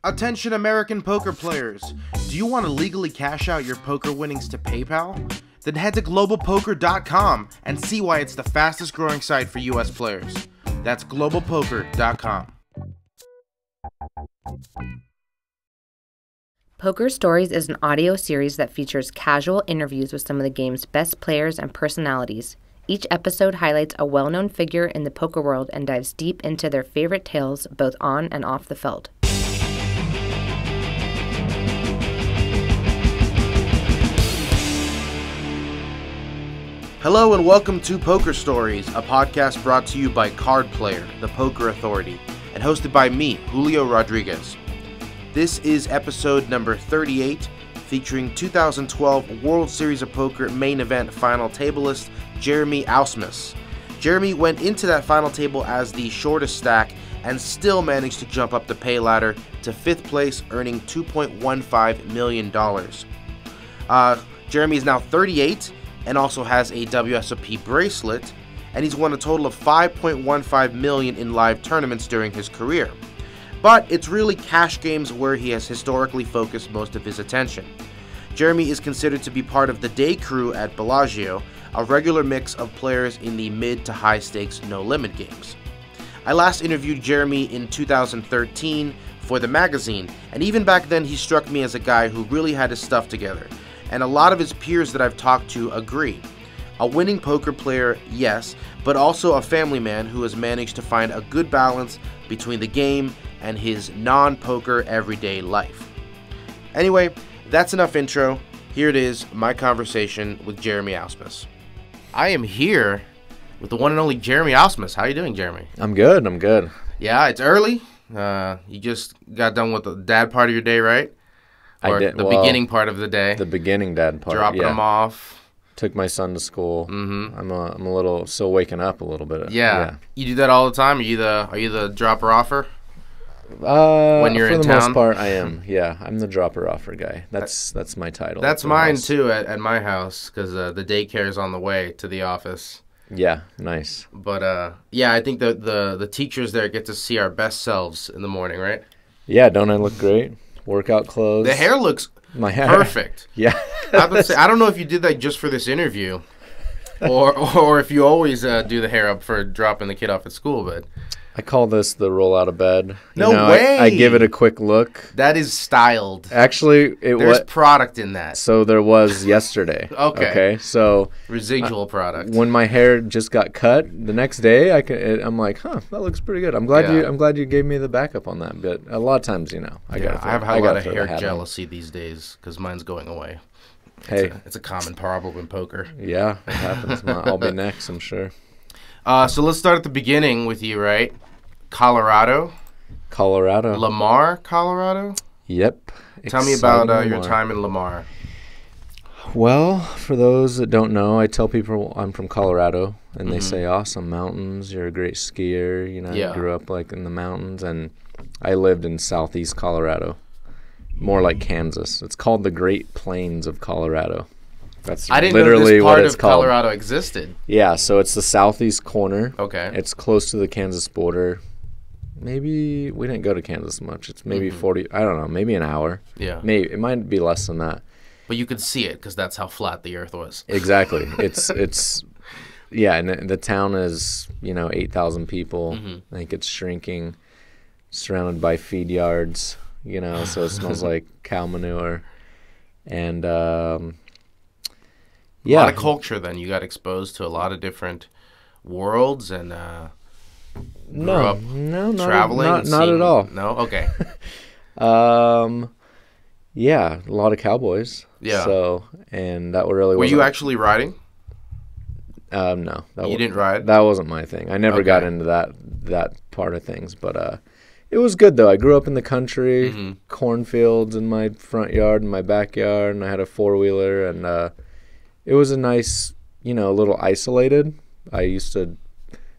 Attention American poker players, do you want to legally cash out your poker winnings to PayPal? Then head to globalpoker.com and see why it's the fastest growing site for US players. That's globalpoker.com. Poker Stories is an audio series that features casual interviews with some of the game's best players and personalities. Each episode highlights a well-known figure in the poker world and dives deep into their favorite tales both on and off the feld. Hello and welcome to Poker Stories, a podcast brought to you by Card Player, the Poker Authority, and hosted by me, Julio Rodriguez. This is episode number 38, featuring 2012 World Series of Poker main event final tableist Jeremy Ausmus. Jeremy went into that final table as the shortest stack and still managed to jump up the pay ladder to 5th place, earning $2.15 million. Jeremy is now 38 and also has a WSOP bracelet, and he's won a total of $5.15 million in live tournaments during his career. But it's really cash games where he has historically focused most of his attention. Jeremy is considered to be part of the day crew at Bellagio, a regular mix of players in the mid to high stakes no limit games. I last interviewed Jeremy in 2013 for the magazine, and even back then he struck me as a guy who really had his stuff together, and a lot of his peers that I've talked to agree. A winning poker player, yes, but also a family man who has managed to find a good balance between the game and his non-poker everyday life. Anyway, that's enough intro. Here it is, my conversation with Jeremy Ausmus. I am here with the one and only Jeremy Ausmus. How you doing, Jeremy? I'm good. Yeah, it's early. You just got done with the dad part of your day, right? Or I did. The beginning part of the day. The beginning dad part. Dropping them off. Took my son to school. Mm-hmm. I'm a little still waking up a little bit. Yeah. You do that all the time? Are you the dropper offer? When you're for in the town? most part, I am. Yeah, I'm the dropper offer guy. That's my title. That's mine too at my house because the daycare is on the way to the office. Yeah, nice. But yeah, I think the teachers there get to see our best selves in the morning, right? Yeah, don't I look great? Workout clothes. The hair looks perfect. Yeah. I don't know if you did that just for this interview, or if you always do the hair up for dropping the kid off at school, but. I call this the roll out of bed. No way! I give it a quick look. That is styled. Actually, there's product in that. So there was yesterday. Okay. So residual product. When my hair just got cut, the next day I'm like, that looks pretty good. I'm glad you gave me the backup on that. But a lot of times, I have a lot of hair jealousy these days because mine's going away. It's a common problem in poker. Yeah, it happens. I'll be next, I'm sure. So let's start at the beginning with you, right? Colorado. Lamar, Colorado? Yep. Tell me about your time in Lamar. Well, for those that don't know, I tell people I'm from Colorado, and they say, awesome mountains, you're a great skier. I grew up in the mountains, and I lived in southeast Colorado, more like Kansas. It's called the Great Plains of Colorado. That's I didn't literally know this part what it's of called. Colorado existed. Yeah, so it's the southeast corner. Okay. It's close to the Kansas border. Maybe we didn't go to Kansas much. It's maybe 40, I don't know, maybe an hour. Yeah. Maybe it might be less than that. But you could see it because that's how flat the earth was. Exactly. It's yeah, and the town is, 8,000 people. I think it's shrinking, surrounded by feed yards, so it smells like cow manure. And a lot of culture then. You got exposed to a lot of different worlds and No, traveling? not at all. No? Okay. Yeah, a lot of cowboys. Yeah. So, and that really Were you actually riding? No. You didn't ride? That wasn't my thing. I never got into that part of things, but it was good though. I grew up in the country, cornfields in my front yard and my backyard, and I had a four-wheeler, and it was a nice, a little isolated. I used to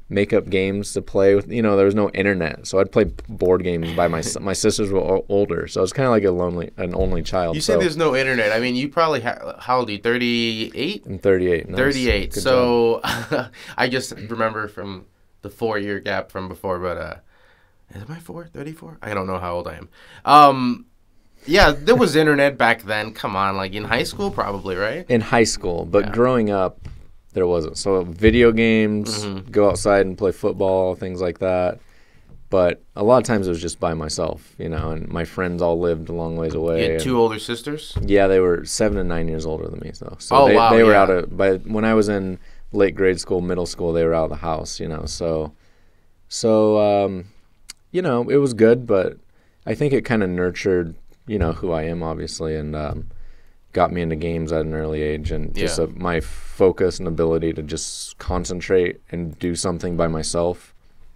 make up games to play with. There was no internet, so I'd play board games by myself. My sisters were older, so I was kind of like an only child. You say there's no internet. I mean, you probably how old are you? 38? I'm 38. Nice. 38. So I just remember from the 4-year gap from before, but Am I 34? I don't know how old I am. Yeah, there was internet back then. Come on, like in high school, probably, right? In high school, but growing up, there wasn't. So video games, go outside and play football, things like that. But a lot of times it was just by myself, and my friends all lived a long ways away. You had two older sisters? Yeah, they were 7 and 9 years older than me, though. So wow, they were out of, when I was in late grade school, middle school, they were out of the house, So, it was good, but I think it kind of nurtured, who I am, obviously, and got me into games at an early age, and just my focus and ability to just concentrate and do something by myself.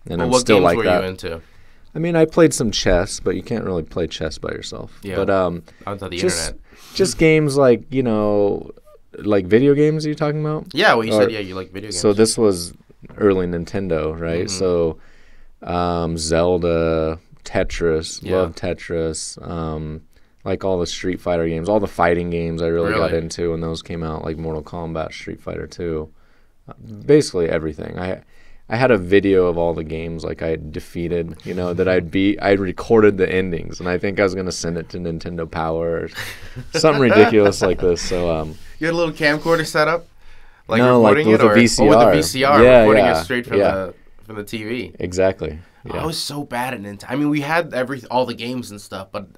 And I'm still like that. What games were you into? I mean, I played some chess, but you can't really play chess by yourself. Yeah, but on the internet. Just games like, like video games are you talking about? Yeah, well, you said, you like video games. So this was early Nintendo, right? So Zelda, Tetris, loved Tetris, like all the Street Fighter games, all the fighting games I really got into when those came out, like Mortal Kombat, Street Fighter 2, basically everything. I had a video of all the games like I had defeated, that I'd beat. I recorded the endings, and I think I was going to send it to Nintendo Power or something ridiculous like this. So you had a little camcorder set up? Like no, like with a VCR. Oh, with the VCR, recording it straight from the TV. Exactly. Yeah. I was so bad at Nintendo. I mean, we had all the games and stuff, but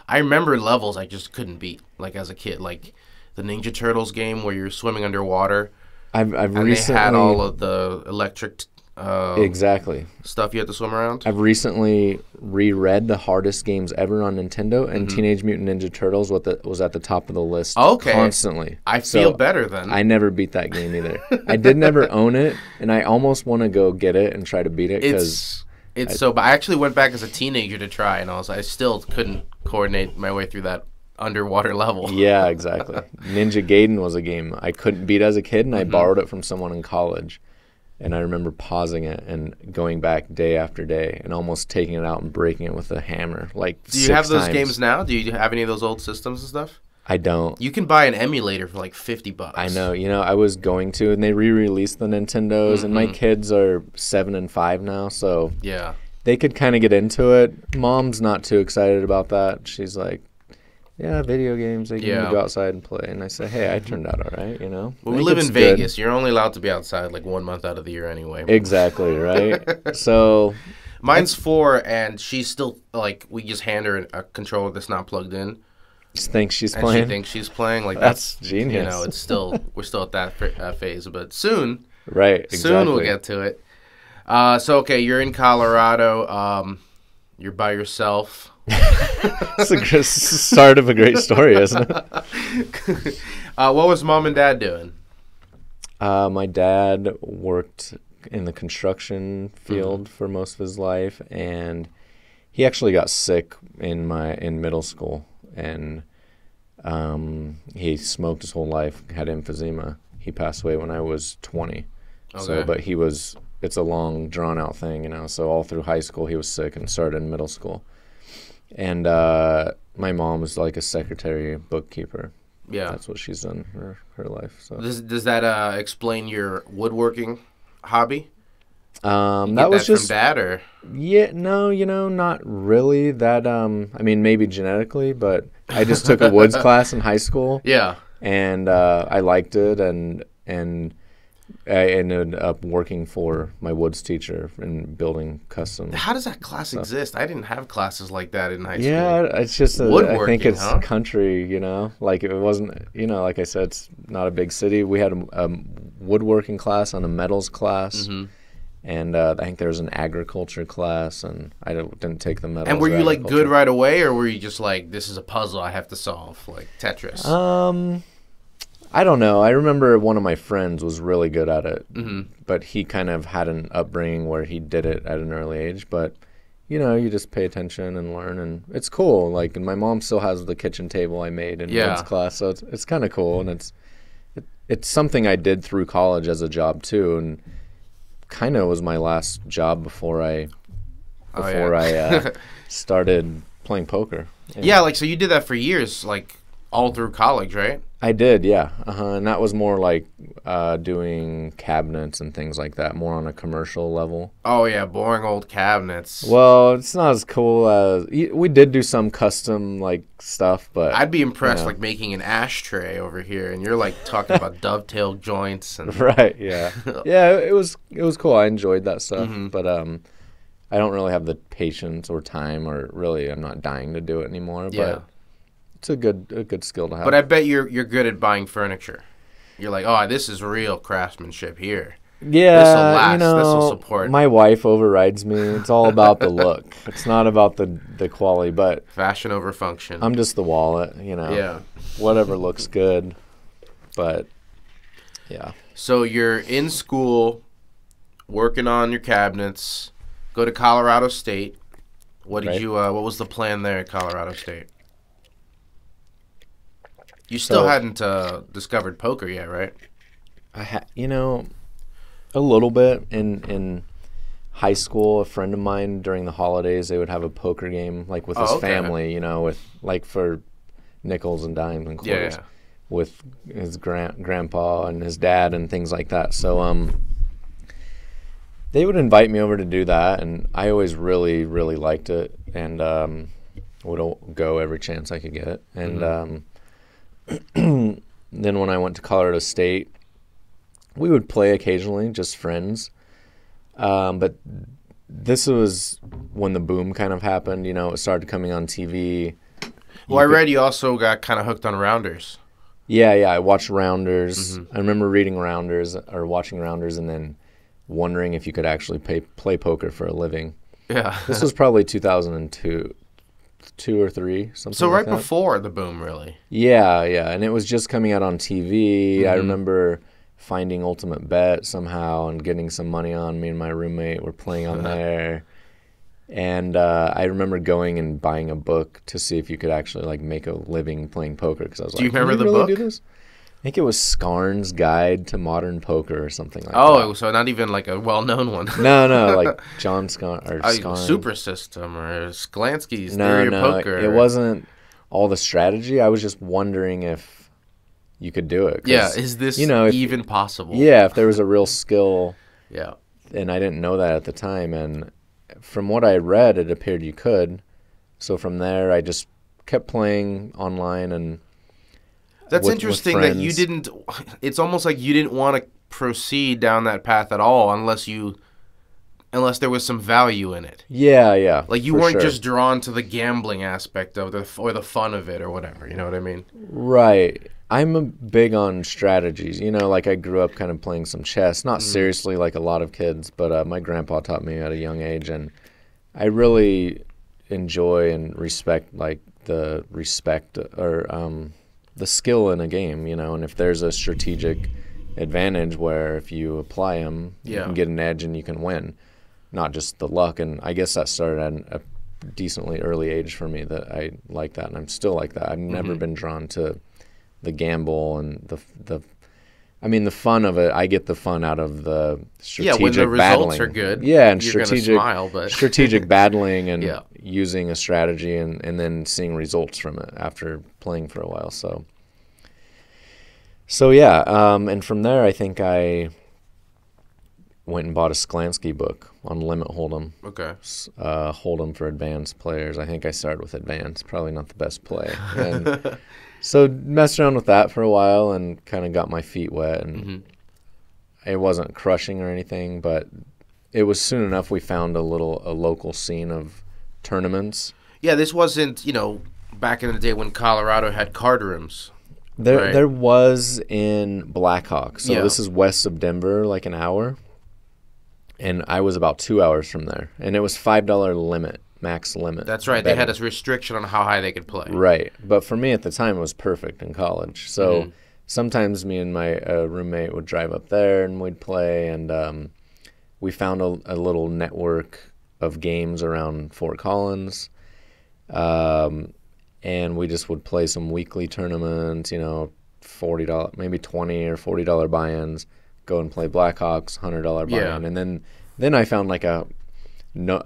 I remember levels I just couldn't beat, like as a kid. Like the Ninja Turtles game where you're swimming underwater. I've recently... they had all of the electric... exactly. stuff you had to swim around. I've recently reread the hardest games ever on Nintendo, and Teenage Mutant Ninja Turtles was at the top of the list constantly. I feel better then. I never beat that game either. I did never own it, and I almost want to go get it and try to beat it because but I actually went back as a teenager to try, and I still couldn't coordinate my way through that underwater level. Yeah, exactly. Ninja Gaiden was a game I couldn't beat as a kid, and I borrowed it from someone in college. And I remember pausing it and going back day after day and almost taking it out and breaking it with a hammer, like 6 times. Do you have those games now? Do you have any of those old systems and stuff? I don't. You can buy an emulator for like $50. I know. I was going to, and they re-released the Nintendos, and my kids are 7 and 5 now, so they could kind of get into it. Mom's not too excited about that. She's like, yeah, video games, they can go outside and play. And I say, hey, I turned out all right, Well, we live in Vegas. You're only allowed to be outside like 1 month out of the year anyway. Exactly, right? So... Mine's 4, and she's still, like, we just hand her a controller that's not plugged in. She thinks she's playing? She thinks she's playing. Like, that's genius. It's still, we're still at that phase. But soon... Right, exactly. Soon we'll get to it. So, okay, you're in Colorado. You're by yourself. It's the start of a great story, isn't it? What was Mom and Dad doing? My dad worked in the construction field for most of his life, and he actually got sick in middle school, and he smoked his whole life, had emphysema. He passed away when I was 20. Okay. So, but it's a long, drawn-out thing, so all through high school he was sick and started in middle school. And my mom was like a secretary, bookkeeper. Yeah. That's what she's done her life. So does that explain your woodworking hobby? That was just from Dad, or? Yeah, no, not really. That I mean, maybe genetically, but I just took a woods class in high school. Yeah. And I liked it, and I ended up working for my woods teacher and building custom. How does that class exist? I didn't have classes like that in high school. Yeah, it's just I think it's country, like it wasn't, like I said, it's not a big city. We had a woodworking class and a metals class, and I think there was an agriculture class, and I didn't take the metals. And were you like good right away, or were you just like, this is a puzzle I have to solve, like Tetris? I don't know. I remember one of my friends was really good at it, but he kind of had an upbringing where he did it at an early age. But, you just pay attention and learn, and it's cool. Like, and my mom still has the kitchen table I made in woods class, so it's kind of cool, and it's something I did through college as a job too, and kind of was my last job before I started playing poker. Yeah, like so you did that for years, like. all through college, right? I did, yeah. And that was more like doing cabinets and things like that, more on a commercial level. Oh, yeah, boring old cabinets. Well, it's not as cool as... We did do some custom, like, stuff, but... I'd be impressed, like, making an ashtray over here, and you're, like, talking about dovetail joints. And Right, yeah. Yeah, it was cool. I enjoyed that stuff, but I don't really have the patience or time, or really I'm not dying to do it anymore, but it's a good skill to have. But I bet you're good at buying furniture. You're like, oh, this is real craftsmanship here. Yeah, this will last. This will support. My wife overrides me. It's all about the look. It's not about the quality, but fashion over function. I'm just the wallet, Yeah. Whatever looks good, but yeah. So you're in school, working on your cabinets. Go to Colorado State. What was the plan there at Colorado State? You still hadn't discovered poker yet, right? A little bit in high school. A friend of mine during the holidays, they would have a poker game like with his family, with like for nickels and dimes and quarters, with his grandpa and his dad and things like that. So they would invite me over to do that, and I always really, really liked it, and would go every chance I could get. And then when I went to Colorado State, we would play occasionally, just friends. But this was when the boom kind of happened. It started coming on TV. Well, I read you also got kind of hooked on Rounders. Yeah, I watched Rounders. I remember reading Rounders or watching Rounders and then wondering if you could actually play poker for a living. Yeah. This was probably 2002. 2 or 3, something so like right that. Before the boom, really. Yeah, and it was just coming out on TV. I remember finding Ultimate Bet somehow and getting some money on. Me and my roommate were playing on there, and I remember going and buying a book to see if you could actually like make a living playing poker, because I was do you remember the book? Do this? I think it was Scarn's Guide to Modern Poker or something like that. Oh, so not even like a well-known one. No, like John Scarn or Scarn. Super System or Sklansky's Theory of Poker. It wasn't all the strategy. I was just wondering if you could do it. Yeah, is this even possible? Yeah, if there was a real skill. Yeah. And I didn't know that at the time. And from what I read, it appeared you could. So from there, I just kept playing online and... That's interesting that you didn't. It's almost like you didn't want to proceed down that path at all unless there was some value in it. Yeah. Like you weren't just drawn to the gambling aspect of or the fun of it or whatever. You know what I mean? Right. I'm big on strategies. Like I grew up kind of playing some chess, not seriously like a lot of kids, but my grandpa taught me at a young age, and I really enjoy and respect the skill in a game, and if there's a strategic advantage where if you apply them, you can get an edge and you can win, not just the luck. And I guess that started at a decently early age for me, that I like that, and I'm still like that. I've never been drawn to the gamble and the fun of it. I get the fun out of the strategic when the battling. Results are good. Yeah, and you're strategic smile, but strategic battling and using a strategy and then seeing results from it after playing for a while. So yeah, and from there I think I went and bought a Sklansky book on limit hold'em. Okay. Hold'em for advanced players. I think I started with advanced, probably not the best play. And so messed around with that for a while and kind of got my feet wet, and it wasn't crushing or anything, but it was soon enough we found a local scene of tournaments. Yeah, this wasn't, back in the day when Colorado had card rooms. There was in Blackhawk. So this is west of Denver, like an hour. And I was about 2 hours from there. And it was $5 limit, max limit. That's right. They had a restriction on how high they could play. Right. But for me at the time, it was perfect in college. So sometimes me and my roommate would drive up there and we'd play. And we found a little network of games around Fort Collins. And we just would play some weekly tournaments, $40, maybe $20 or $40 buy-ins, go and play Blackhawks, $100 buy-in. And then I found like a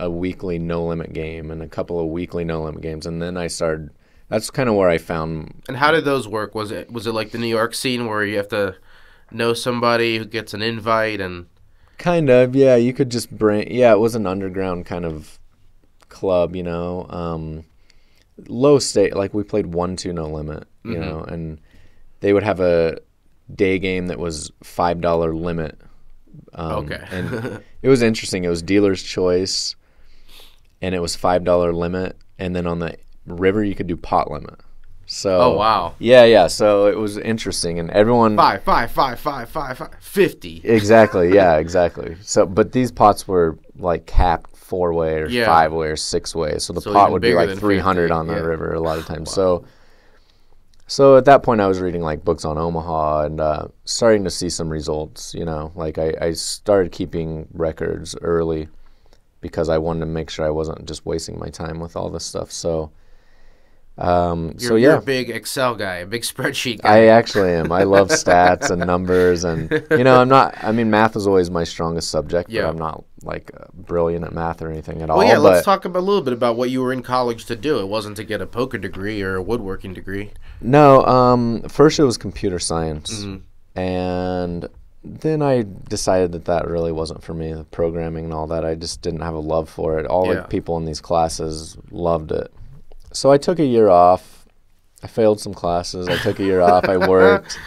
weekly no-limit game and a couple of weekly no-limit games. And then I started that's kind of where I found. And how did those work? Was it like the New York scene where you have to know somebody who gets an invite and? Kind of, yeah. You could just bring. Yeah, it was an underground kind of club, you know. Low state, like we played 1-2 no limit, you know, and they would have a day game that was $5 limit. Okay. And it was interesting. It was dealer's choice, and it was $5 limit, and then on the river you could do pot limit. So, oh wow. Yeah. So it was interesting, and everyone 50. Exactly. Yeah. Exactly. So, but these pots were like capped 4-way or 5-way or 6-way. So the pot would be like 300 on the river a lot of times. Wow. So at that point I was reading like books on Omaha and starting to see some results, you know, like I started keeping records early because I wanted to make sure I wasn't just wasting my time with all this stuff. So, you're a big Excel guy, a big spreadsheet guy. I actually am. I love stats and numbers, and you know, math is always my strongest subject, but I'm not like brilliant at math or anything at all. Well, yeah, let's talk a little bit about what you were in college to do. It wasn't to get a poker degree or a woodworking degree. No, first it was computer science, and then I decided that really wasn't for me, the programming and all that. I just didn't have a love for it. All the people in these classes loved it. So I took a year off. I failed some classes. I took a year off. I worked,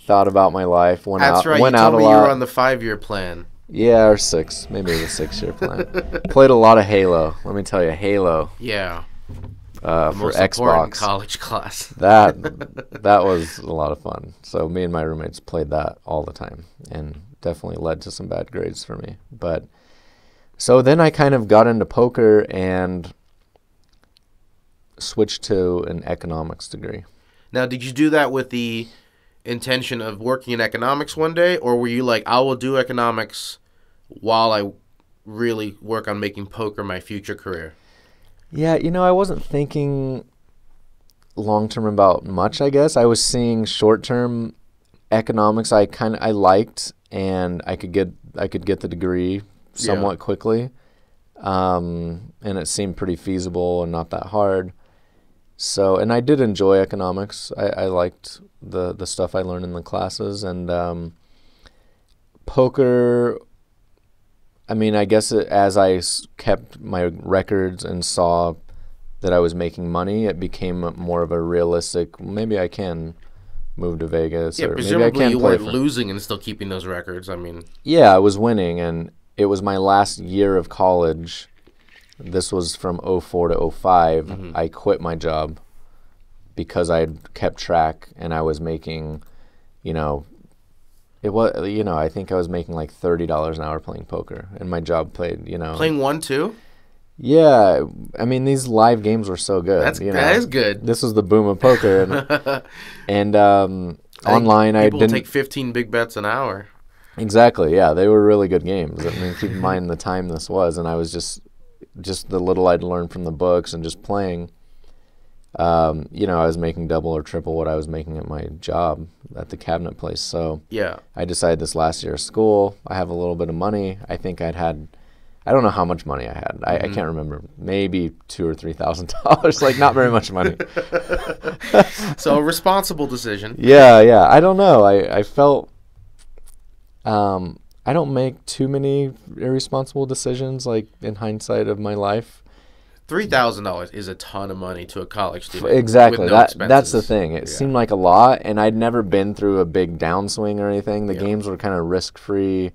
thought about my life, went out a lot. You told me you were on the 5-year plan. Yeah, or 6. Maybe it was a 6-year plan. Played a lot of Halo. Let me tell you, Halo. Yeah. For most Xbox. College class. That was a lot of fun. So me and my roommates played that all the time, and definitely led to some bad grades for me. But so then I kind of got into poker and switched to an economics degree. Now, did you do that with the intention of working in economics one day, or were you like, I will do economics while I really work on making poker my future career? Yeah, you know, I wasn't thinking long-term about much, I guess. I was seeing short-term economics I liked, and I could get the degree somewhat quickly. And it seemed pretty feasible and not that hard. So, and I did enjoy economics. I liked the stuff I learned in the classes, and poker, I mean, I guess as I kept my records and saw that I was making money, it became more of a realistic, maybe I can move to Vegas. Yeah, or presumably maybe I can you play weren't losing and still keeping those records. I mean, yeah, I was winning, and it was my last year of college. This was from 04 to 05. I quit my job because I had kept track, and I was making, you know, I think I was making like $30 an hour playing poker, and my job playing 1-2. Yeah, I mean, these live games were so good. That is good. This was the boom of poker, and online I didn't take 15 big bets an hour. Exactly. Yeah, they were really good games. I mean, keep in mind the time this was, and I was just the little I'd learned from the books and just playing. I was making double or triple what I was making at my job at the cabinet place. So I decided this last year of school, I have a little bit of money. I think I don't know how much money I had. I can't remember. Maybe $2,000 or $3,000. Like, not very much money. So a responsible decision. Yeah. I don't know. I felt I don't make too many irresponsible decisions, like, in hindsight of my life. $3,000 is a ton of money to a college student. Exactly. With no that's the thing. It seemed like a lot, and I'd never been through a big downswing or anything. The games were kind of risk-free.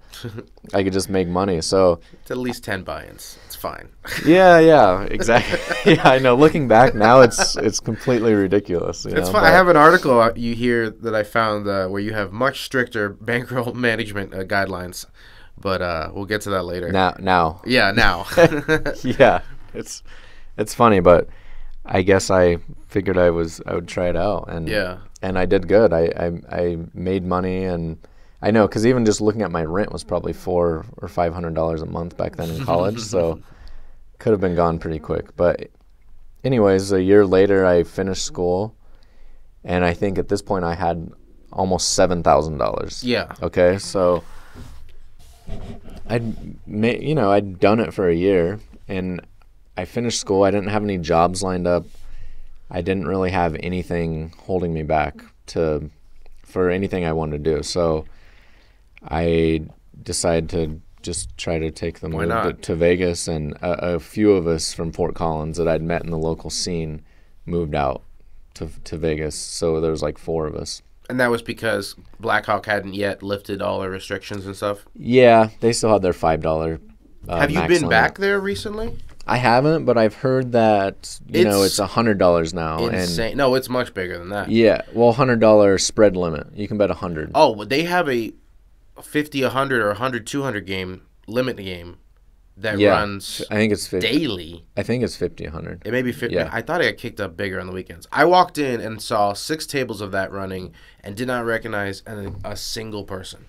I could just make money. So it's at least 10 buy-ins. It's fine. Yeah, exactly. Yeah, I know. Looking back now, it's completely ridiculous. It's fine. I have an article that I found where you have much stricter bankroll management guidelines, but we'll get to that later. Now. Yeah, now. Yeah, it's funny, but I guess I figured I would try it out, and I did good. I made money, and I know, because even just looking at my rent was probably $400 or $500 a month back then in college, so could have been gone pretty quick. But anyways, a year later, I finished school, and I think at this point I had almost $7,000. Yeah. Okay, so I'd done it for a year, and I finished school. I didn't have any jobs lined up. I didn't really have anything holding me back for anything I wanted to do. So I decided to just try to take the move to Vegas, and a few of us from Fort Collins that I'd met in the local scene moved out to Vegas. So there was like 4 of us. And that was because Blackhawk hadn't yet lifted all the restrictions and stuff? Yeah, they still had their $5 Have you been back there recently? I haven't, but I've heard that it's $100 now. Insane. And no, it's much bigger than that. Yeah, well, $100 spread limit. You can bet 100. Oh, but they have a 50, 100, or 100, 200 game limit game that runs. I think it's 50. Daily. I think it's 50, 100. It may be 50. Yeah. I thought it got kicked up bigger on the weekends. I walked in and saw 6 tables of that running and did not recognize a single person.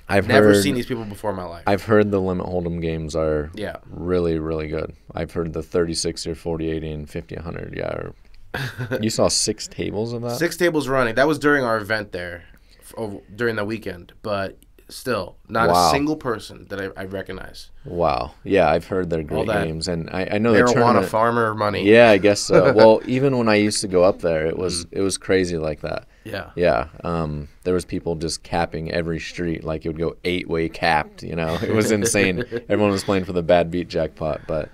I've never seen these people before in my life. I've heard the limit hold'em games are really, really good. I've heard the 30-60 or 40-80 and 50-100. Yeah. You saw 6 tables of that? 6 tables running. That was during our event there during the weekend. But still, not a single person that I recognize. Wow. Yeah, I've heard they're great games. And I know the marijuana farmer money. Yeah, I guess so. Well, even when I used to go up there, it was crazy like that. Yeah. Yeah. There was people just capping every street. Like it would go 8-way capped, It was insane. Everyone was playing for the bad beat jackpot, but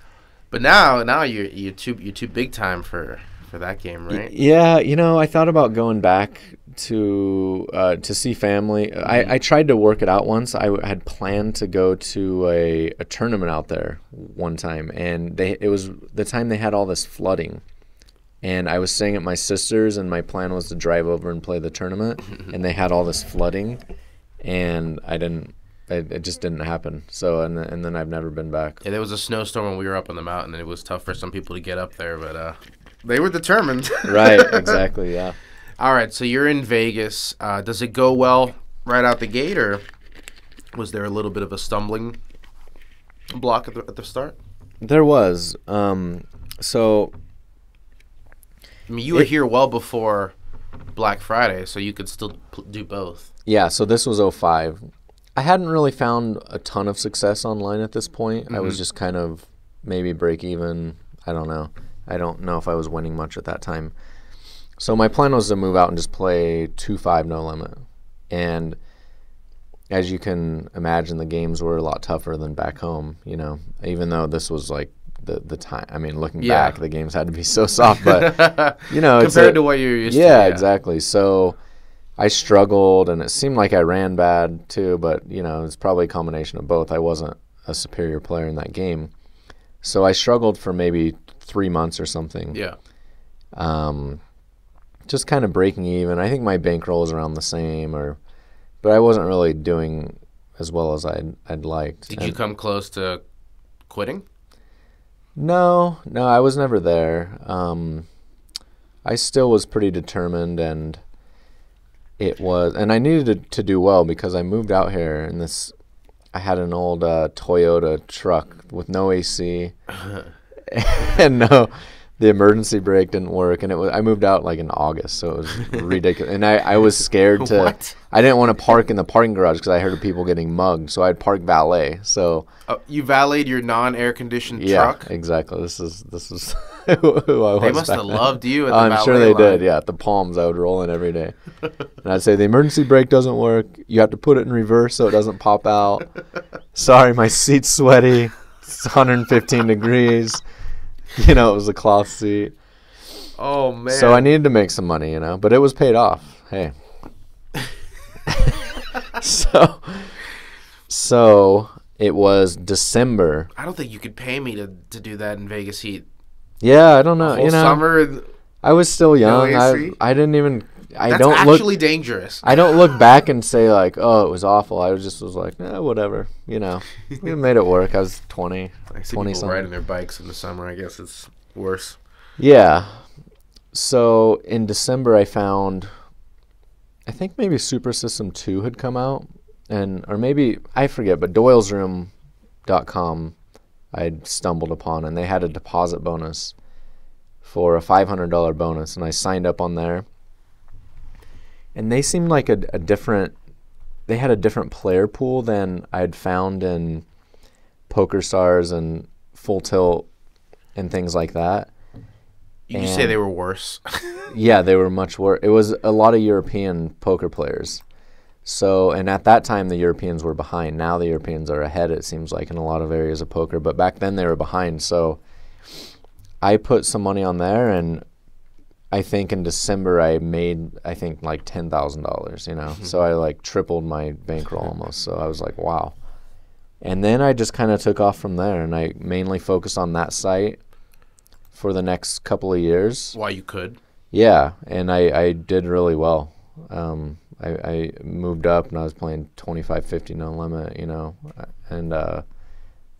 now you're too big time for that game, right? Yeah, I thought about going back to see family. I tried to work it out once. I had planned to go to a tournament out there one time, and it was the time they had all this flooding. And I was staying at my sister's, and my plan was to drive over and play the tournament. And they had all this flooding, and it just didn't happen. So, and then I've never been back. Yeah, there was a snowstorm when we were up on the mountain, and it was tough for some people to get up there, but they were determined. Right, exactly, yeah. All right, so you're in Vegas. Does it go well right out the gate, or was there a little bit of a stumbling block at the start? There was. So... I mean, you were here well before Black Friday, so you could still do both. Yeah, so this was 05. I hadn't really found a ton of success online at this point. Mm-hmm. I was just kind of maybe break even. I don't know. I don't know if I was winning much at that time. So my plan was to move out and just play 2-5 no limit. And as you can imagine, the games were a lot tougher than back home, even though this was like the time. I mean, looking back, the games had to be so soft, but compared to what you're used to. Yeah, exactly. So I struggled, and it seemed like I ran bad too, but it's probably a combination of both. I wasn't a superior player in that game, so I struggled for maybe 3 months or something. Yeah. Just kind of breaking even. I think my bankroll was around the same, but I wasn't really doing as well as I'd liked. Did you come close to quitting? No, I was never there. I still was pretty determined, and I needed to do well because I moved out here, and I had an old Toyota truck with no AC, and the emergency brake didn't work, and I moved out like in August, so it was ridiculous. And I was scared to. What? I didn't want to park in the parking garage because I heard of people getting mugged, so I'd park valet. So you valeted your non-air conditioned truck? Yeah, exactly. This is who I was. They must have loved you at the I'm valet sure they line. did. Yeah, at the Palms, I would roll in every day, and I'd say the emergency brake doesn't work. You have to put it in reverse so it doesn't pop out. Sorry, my seat's sweaty. It's 115 degrees. It was a cloth seat. Oh, man. So I needed to make some money, but it was paid off. Hey. So it was December. I don't think you could pay me to do that in Vegas heat. Yeah, I don't know. Whole summer. I was still young. No I didn't even. That's actually dangerous. I don't look back and say like, oh, it was awful. I was like, whatever. We made it work. I was 20. I see people riding their bikes in the summer. I guess it's worse. Yeah. So in December, I found, I think maybe Super System 2 had come out, or maybe, I forget, but doyle'sroom.com I'd stumbled upon, and they had a deposit bonus for a $500 bonus, and I signed up on there. And they seemed like they had a different player pool than I'd found in PokerStars and Full Tilt and things like that. You say they were worse? Yeah, they were much worse. It was a lot of European poker players. So, and at that time, the Europeans were behind. Now the Europeans are ahead, it seems like, in a lot of areas of poker. But back then, they were behind. So I put some money on there, and I think in December, I made, like $10,000, you know. So I, like, tripled my bankroll almost. So I was like, wow. And then I just kind of took off from there, and I mainly focused on that site for the next couple of years. While you could. Yeah, and I did really well. I moved up, and I was playing 25-50 no limit, you know, and or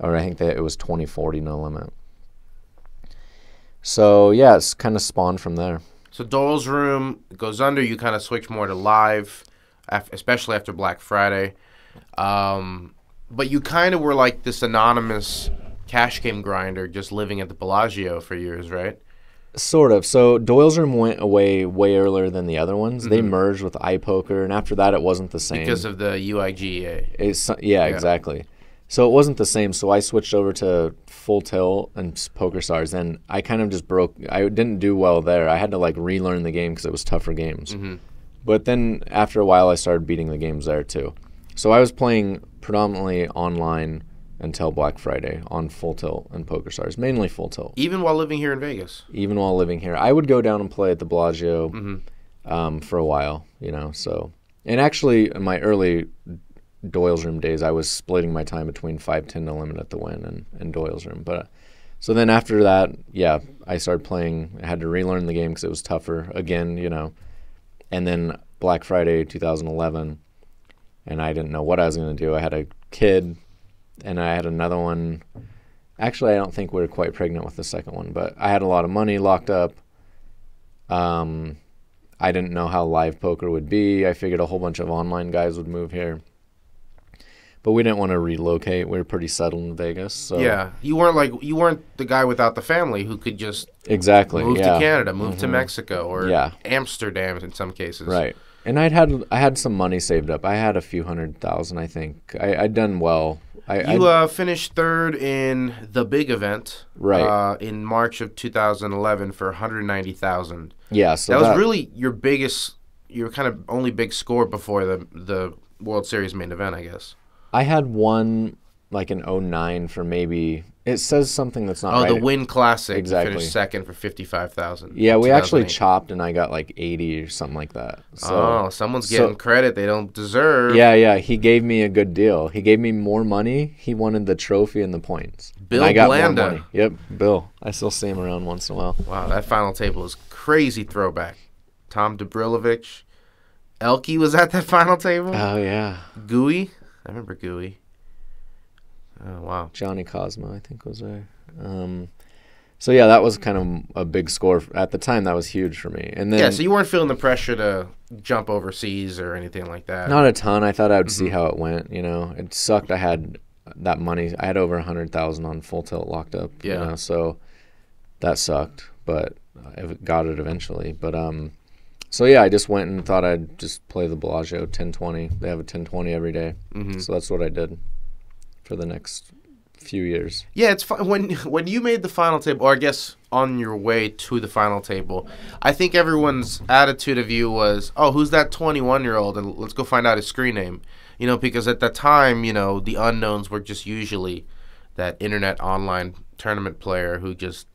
I think that it was 20-40 no limit. So yeah, it's kind of spawned from there. So Doyle's Room goes under. You kind of switch more to live, especially after Black Friday. But you kind of were like this anonymous cash game grinder, just living at the Bellagio for years, right? Sort of. So Doyle's Room went away way earlier than the other ones. They merged with iPoker, and after that, it wasn't the same. Because of the UIGEA. Yeah, exactly. So it wasn't the same. So I switched over to Full Tilt and PokerStars, and I kind of just broke. I didn't do well there. I had to like relearn the game because it was tougher games. But then after a while, I started beating the games there too. So I was playing predominantly online until Black Friday on Full Tilt and PokerStars, mainly Full Tilt. Even while living here in Vegas? Even while living here. I would go down and play at the Bellagio for a while, you know. So, and actually, in my early Doyle's Room days, I was splitting my time between 5-10 no limit at the Wynn and Doyle's Room. But so then after that, yeah, I started playing. I had to relearn the game because it was tougher again, you know. And then Black Friday 2011, and I didn't know what I was going to do. I had a kid. And I had another one. Actually, I don't think we were quite pregnant with the second one, but I had a lot of money locked up. I didn't know how live poker would be. I figured a whole bunch of online guys would move here. But we didn't want to relocate. We were pretty settled in Vegas. So. Yeah. You weren't the guy without the family who could just move to Canada, move to Mexico, or Amsterdam in some cases. Right. And I had some money saved up. I had a few $100,000, I think. I'd done well. You finished third in the big event, right? In March of 2011 for $190,000. Yeah, so that was really your kind of only big score before the World Series main event, I guess. I had one like an 09 for maybe. It says something that's not right. Oh, the Wynn Classic. Exactly. Finished second for $55,000. Yeah, we actually chopped, and I got like 80 or something like that. So, someone's getting credit they don't deserve. Yeah. He gave me a good deal. He gave me more money. He wanted the trophy and the points. Bill I got Blanda. More money. Yep, Bill. I still see him around once in a while. Wow, that final table is crazy throwback. Tom Dobrilovich. Elke was at that final table. Oh, yeah. Gooey. I remember Gooey. Oh, wow. Johnny Cosmo, I think, was there. So, yeah, that was kind of a big score. At the time, that was huge for me. And then, so you weren't feeling the pressure to jump overseas or anything like that? Not a ton. I thought I would see how it went, you know. It sucked. I had that money. I had over $100,000 on Full Tilt locked up, you know, so that sucked. But I got it eventually. But, so, yeah, I just went and thought I'd just play the Bellagio 10-20. They have a 10-20 every day. So that's what I did for the next few years. Yeah, it's fun. When you made the final table, or I guess on your way to the final table, I think everyone's attitude of you was, oh, who's that 21-year-old, and let's go find out his screen name. You know, because at that time, you know, the unknowns were just usually that internet online tournament player who just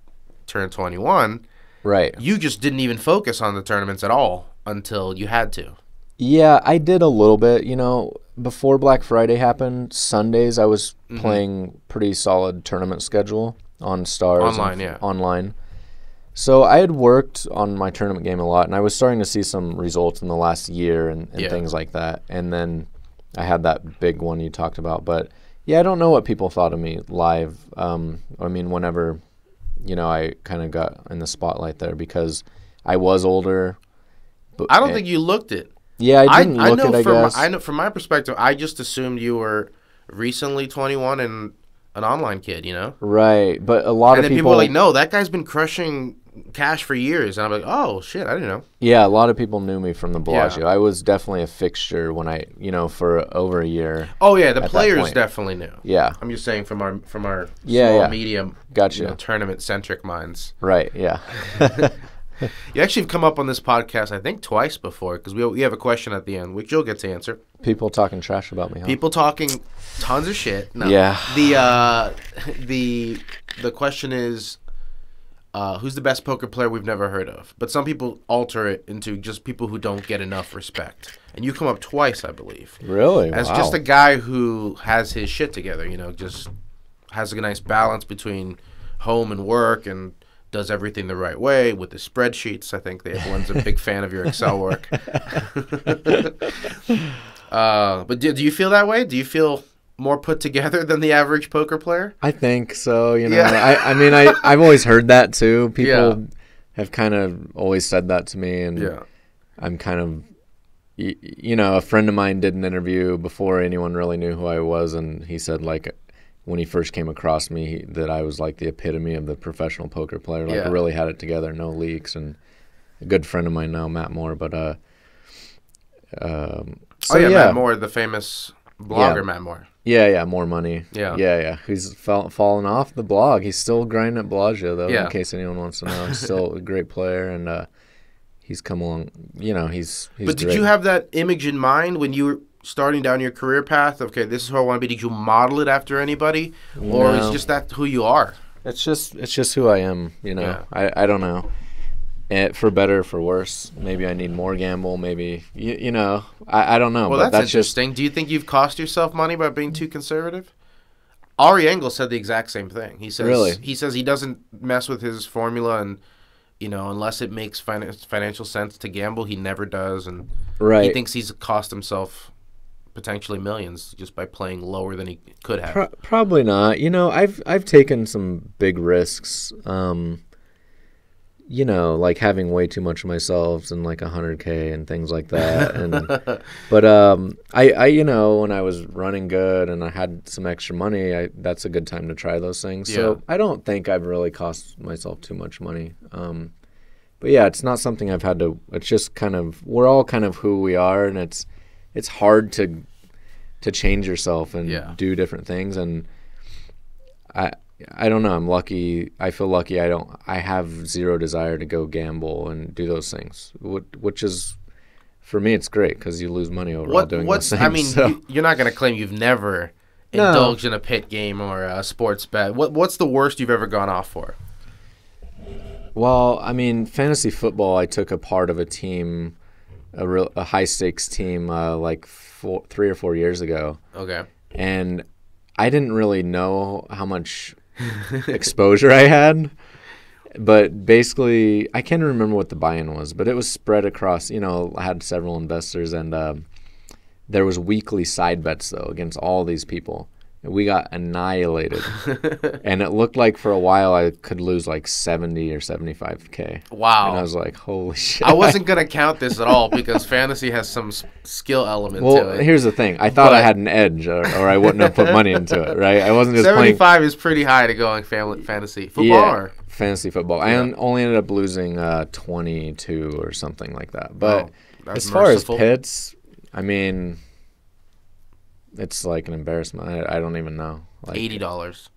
turned 21. Right. You just didn't even focus on the tournaments at all until you had to. Yeah, I did a little bit. You know, before Black Friday happened, Sundays I was playing pretty solid tournament schedule on Stars. Online. So I had worked on my tournament game a lot, and I was starting to see some results in the last year and things like that. And then I had that big one you talked about. But, yeah, I don't know what people thought of me live. I mean, whenever, you know, I kind of got in the spotlight there because I was older. But I don't think you looked it. Yeah, I didn't look it, I guess. I know from my perspective, I just assumed you were recently 21 and an online kid, you know? Right, but a lot of people... And then people were like, no, that guy's been crushing cash for years, and I'm like, oh shit, I didn't know. Yeah, a lot of people knew me from the Bellagio. Yeah. I was definitely a fixture when for over a year. Oh yeah, the players definitely knew. Yeah, I'm just saying from our yeah. medium, Gotcha. Tournament centric minds. Right. Yeah. You actually have come up on this podcast, I think, twice before, because we have a question at the end, which you'll get to answer. People talking trash about me. Huh? People talking tons of shit. No. Yeah. The question is, who's the best poker player we've never heard of? But some people alter it into just people who don't get enough respect. And you come up twice, I believe. Really? As wow. just a guy who has his shit together, just has a nice balance between home and work and does everything the right way with the spreadsheets. I think everyone's a big fan of your Excel work. But do you feel that way? Do you feel more put together than the average poker player? I think so. I've always heard that too. People have kind of always said that to me, and I'm kind of, a friend of mine did an interview before anyone really knew who I was, and he said when he first came across me, that I was like the epitome of the professional poker player. I really had it together, no leaks. And a good friend of mine now, Matt Moore. But Matt Moore, the famous blogger, Matt Moore. Yeah, more money. Yeah. He's fallen off the blog. He's still grinding at Bellagio, though. Yeah. In case anyone wants to know, he's still a great player, and he's come along. He's. But did you have that image in mind when you were starting down your career path? Okay, this is who I want to be. Did you model it after anybody, or is just that who you are? It's just who I am. I don't know. For better, for worse. Maybe I need more gamble. Maybe I don't know. Well, but that's interesting. Do you think you've cost yourself money by being too conservative? Ari Engel said the exact same thing. He says he says he doesn't mess with his formula, and unless it makes financial sense to gamble, he never does. And he thinks he's cost himself potentially millions just by playing lower than he could have. Probably not. I've taken some big risks. Like having way too much of myself and like 100K and things like that. But I when I was running good and I had some extra money, that's a good time to try those things. Yeah. So I don't think I've really cost myself too much money. But yeah, it's not something I've had to. It's just kind of, we're all kind of who we are, and it's hard to change yourself and do different things. And I don't know. I'm lucky. I feel lucky. I have zero desire to go gamble and do those things, which is, for me, it's great because you lose money overall doing those things. I mean, you're not going to claim you've never indulged in a pit game or a sports bet. What's the worst you've ever gone off for? Well, I mean, fantasy football, I took a part of a team, a high-stakes team, 3 or 4 years ago. Okay. And I didn't really know how much exposure I had. But basically, I can't remember what the buy-in was, but it was spread across, I had several investors, and there was weekly side bets, though, against all these people. We got annihilated. And it looked like for a while I could lose like 70 or 75K. Wow. And I was like, holy shit. I wasn't going to count this at all because fantasy has some skill element to it. Well, here's the thing. I thought I had an edge or I wouldn't have put money into it, right? I wasn't just 75 is pretty high to go in fantasy football. Or? Fantasy football. I only ended up losing 22 or something like that. But as far as pits, I mean, it's like an embarrassment. I don't even know. Like $80.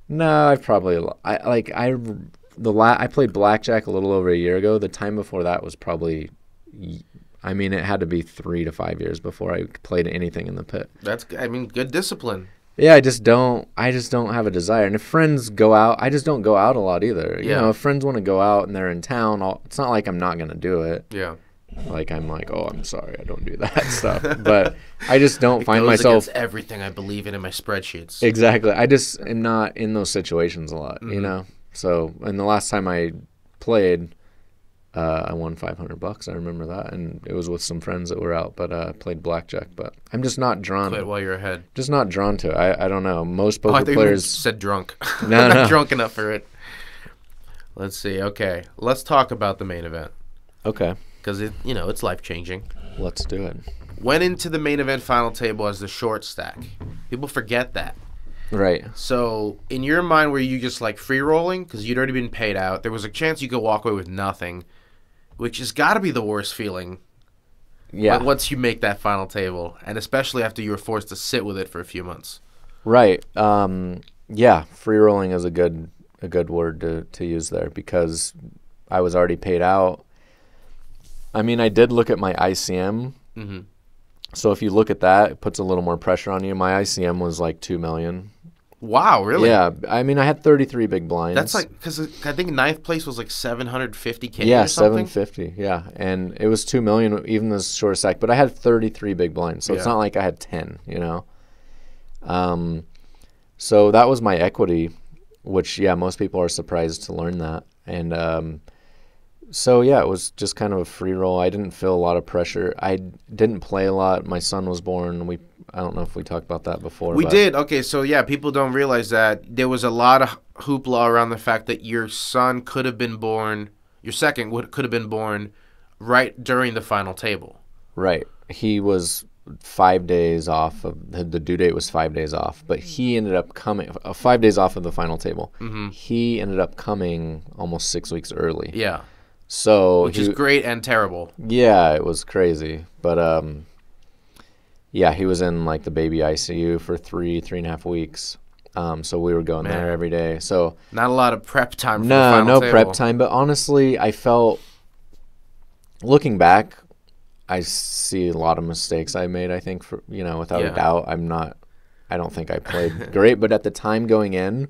No, I've probably I played blackjack a little over a year ago. The time before that was probably, I mean, it had to be 3 to 5 years before I played anything in the pit. Good discipline. Yeah, I just don't have a desire. And if friends go out, I just don't go out a lot either. If friends want to go out and they're in town, it's not like I'm not going to do it. Yeah. Like I'm like, oh, I'm sorry, I don't do that stuff. But I just don't find myself against everything I believe in my spreadsheets. Exactly. I just am not in those situations a lot, So, and the last time I played, I won $500. I remember that, and it was with some friends that were out. But I played blackjack. But I'm just not drawn. Quit while you're ahead. Just not drawn to it. I don't know. Most poker players you said drunk. No, not drunk enough for it. Let's see. Okay, let's talk about the main event. Okay. Because it's life-changing. Let's do it. Went into the main event final table as the short stack. People forget that. Right. So in your mind, were you just like free rolling because you'd already been paid out? There was a chance you could walk away with nothing, which has got to be the worst feeling. Yeah. Once you make that final table, and especially after you were forced to sit with it for a few months. Right. Yeah. Free rolling is a good word to use there because I was already paid out. I mean, I did look at my ICM. Mm-hmm. So if you look at that, it puts a little more pressure on you. My ICM was like $2 million. Wow, really? Yeah. I mean, I had 33 big blinds. That's like, because I think ninth place was like 750K yeah, or something. 750. Yeah. And it was $2 million, even the short stack. But I had 33 big blinds. So it's not like I had 10, you know? So that was my equity, which, yeah, most people are surprised to learn that. And so, yeah, it was just kind of a free roll. I didn't feel a lot of pressure. I didn't play a lot. My son was born. I don't know if we talked about that before. We did. Okay, so, yeah, people don't realize that there was a lot of hoopla around the fact that your son could have been born, your second could have been born right during the final table. Right. He was 5 days off. The due date was 5 days off. But he ended up coming 5 days off of the final table. Mm-hmm. He ended up coming almost 6 weeks early. Yeah. So which is great and terrible. Yeah, it was crazy. But yeah, he was in like the baby ICU for 3.5 weeks. So we were going there every day. So not a lot of prep time for the final table. Prep time. But honestly, I felt, looking back, I see a lot of mistakes I made, I think, without a doubt. I don't think I played great. But at the time going in,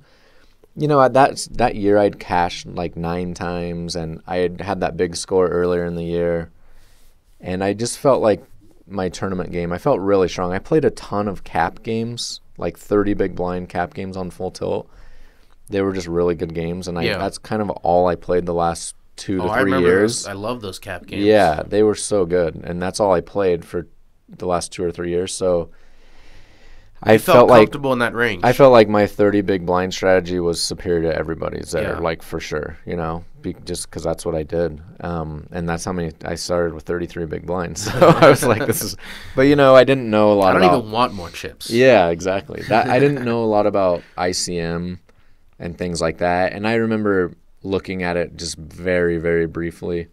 at that year I'd cashed like 9 times, and I had that big score earlier in the year. And I just felt like my tournament game, I felt really strong. I played a ton of cap games, like 30 big blind cap games on full tilt. They were just really good games, and that's kind of all I played the last 2 to 3 years. I love those cap games. Yeah, they were so good, and that's all I played for the last 2 or 3 years. So I felt comfortable in that range. I felt like my 30 big blind strategy was superior to everybody's there, like for sure, just because that's what I did. And that's how many I started with, 33 big blinds. So I was like, this is, but I didn't know a lot about. I don't even want more chips. Yeah, exactly. I didn't know a lot about ICM and things like that. And I remember looking at it just very, very briefly.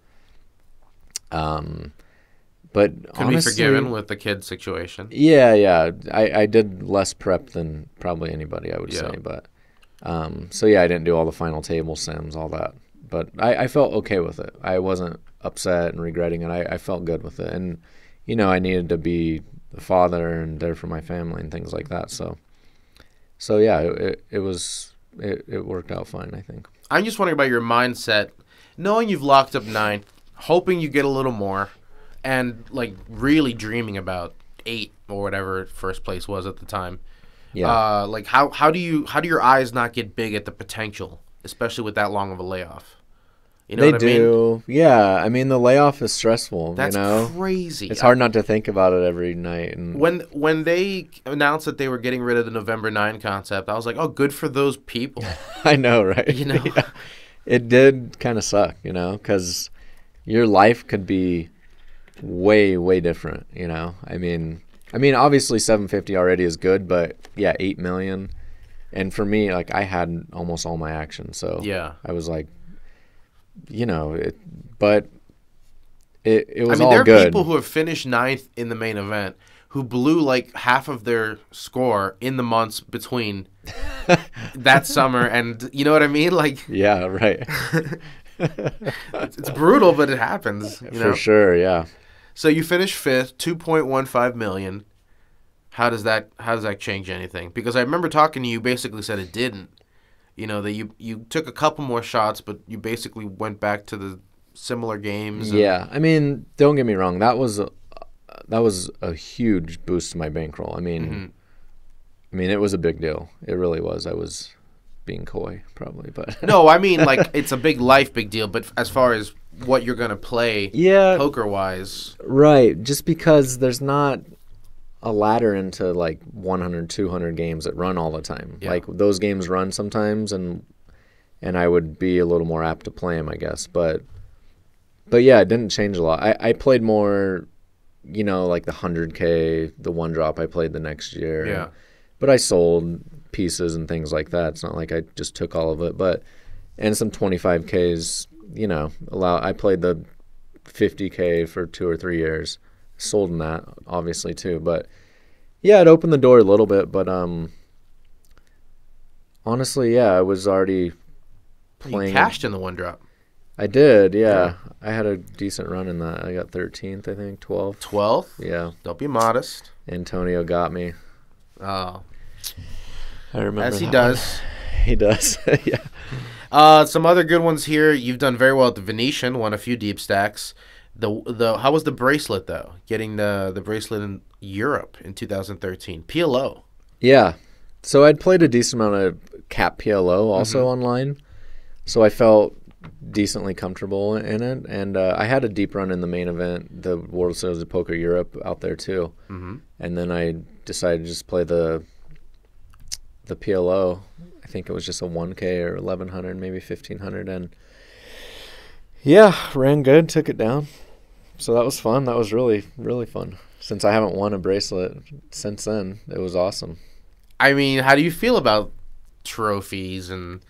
But Could honestly, be forgiven with the kid situation. Yeah. I did less prep than probably anybody, I would say. But so yeah, I didn't do all the final table sims, all that. But I felt okay with it. I wasn't upset and regretting it. I felt good with it. And, I needed to be the father and there for my family and things like that. So yeah, it worked out fine, I think. I'm just wondering about your mindset, knowing you've locked up 9, hoping you get a little more, and like really dreaming about 8 or whatever first place was at the time. Yeah. Like how do your eyes not get big at the potential, especially with that long of a layoff? You know what I mean? Yeah. I mean, the layoff is stressful. That's crazy. It's hard not to think about it every night. And when they announced that they were getting rid of the November 9 concept, I was like, oh, good for those people. I know, right? Yeah. It did kind of suck, because your life could be way, way different, I mean, obviously 750 already is good, but yeah, 8 million. And for me, like, I had almost all my action. So yeah, I was like, but it was all good. There are people who have finished 9th in the main event who blew like half of their score in the months between that summer and, you know what I mean? Like, yeah, right. It's brutal, but it happens. For sure, yeah. So you finished 5th, 2.15 million. How does that change anything? Because I remember talking to you, basically said it didn't. That you took a couple more shots, but you basically went back to the similar games. Yeah, I mean, don't get me wrong. That was a huge boost to my bankroll. I mean, it was a big deal. It really was. I was being coy, probably, but no, I mean, like, it's a big deal. But as far as what you're gonna play, poker wise, right? Just because there's not a ladder into like 100, 200 games that run all the time. Yeah. Like, those games run sometimes, and I would be a little more apt to play them, I guess. But yeah, it didn't change a lot. I played more, like the 100K, the one drop I played the next year. Yeah. But I sold pieces and things like that. It's not like I just took all of it, but and some 25Ks. You know, I played the 50K for 2 or 3 years. Sold in that, obviously, too. But yeah, it opened the door a little bit. But honestly, yeah, I was already playing. You cashed in the one drop. I did, yeah. I had a decent run in that. I got 13th, I think, 12th. 12th? Yeah. Don't be modest. Antonio got me. Oh. I remember. As he does. He does, yeah. Some other good ones here. You've done very well at the Venetian, won a few deep stacks. How was the bracelet, though? Getting the bracelet in Europe in 2013. PLO. Yeah. So I'd played a decent amount of cap PLO also online. So I felt decently comfortable in it. And I had a deep run in the main event, the World Series of Poker Europe out there too. And then I decided to just play the PLO. I think it was just a 1K or 1,100, maybe 1,500. And yeah, ran good, took it down. So that was fun. That was really, really fun. Since I haven't won a bracelet since then, it was awesome. I mean, how do you feel about trophies and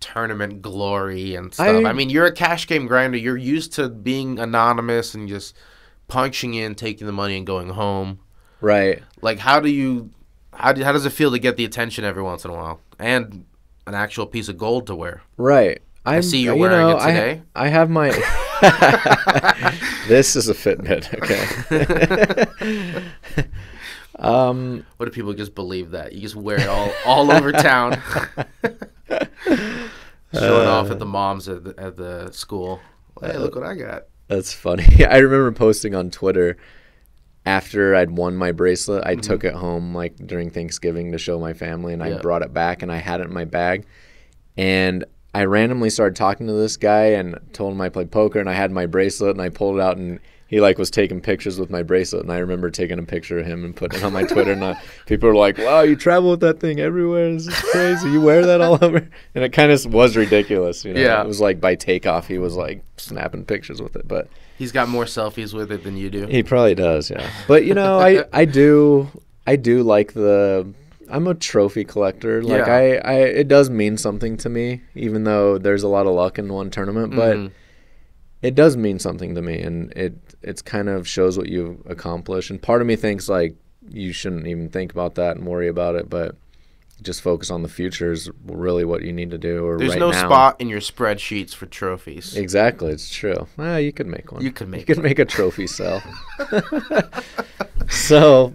tournament glory and stuff? I mean, you're a cash game grinder. You're used to being anonymous and just punching in, taking the money, and going home. Right. Like, how does it feel to get the attention every once in a while and an actual piece of gold to wear? Right. I see you're wearing it today. I have my. This is a Fitbit, okay. What do people just believe that? You just wear it all over town. Showing off at the moms at the school. Hey, look what I got. That's funny. I remember posting on Twitter after I'd won my bracelet. I took it home like during Thanksgiving to show my family, and I brought it back, and I had it in my bag. And I randomly started talking to this guy and told him I played poker, and I had my bracelet, and I pulled it out, and he like was taking pictures with my bracelet, and I remember taking a picture of him and putting it on my Twitter, and people were like, "Wow, you travel with that thing everywhere. This is crazy. You wear that all over?" And it kind of was ridiculous, you know. Yeah. It was like by takeoff, he was like snapping pictures with it, but he's got more selfies with it than you do. He probably does, yeah. But you know, I do like the. I'm a trophy collector. Like it does mean something to me, even though there's a lot of luck in one tournament, but it does mean something to me, and it's kind of shows what you've accomplished. And part of me thinks like you shouldn't even think about that and worry about it, but just focus on the future is really what you need to do. Or there's no spot in your spreadsheets for trophies. Exactly, it's true. You could make one. You could make a trophy cell. So.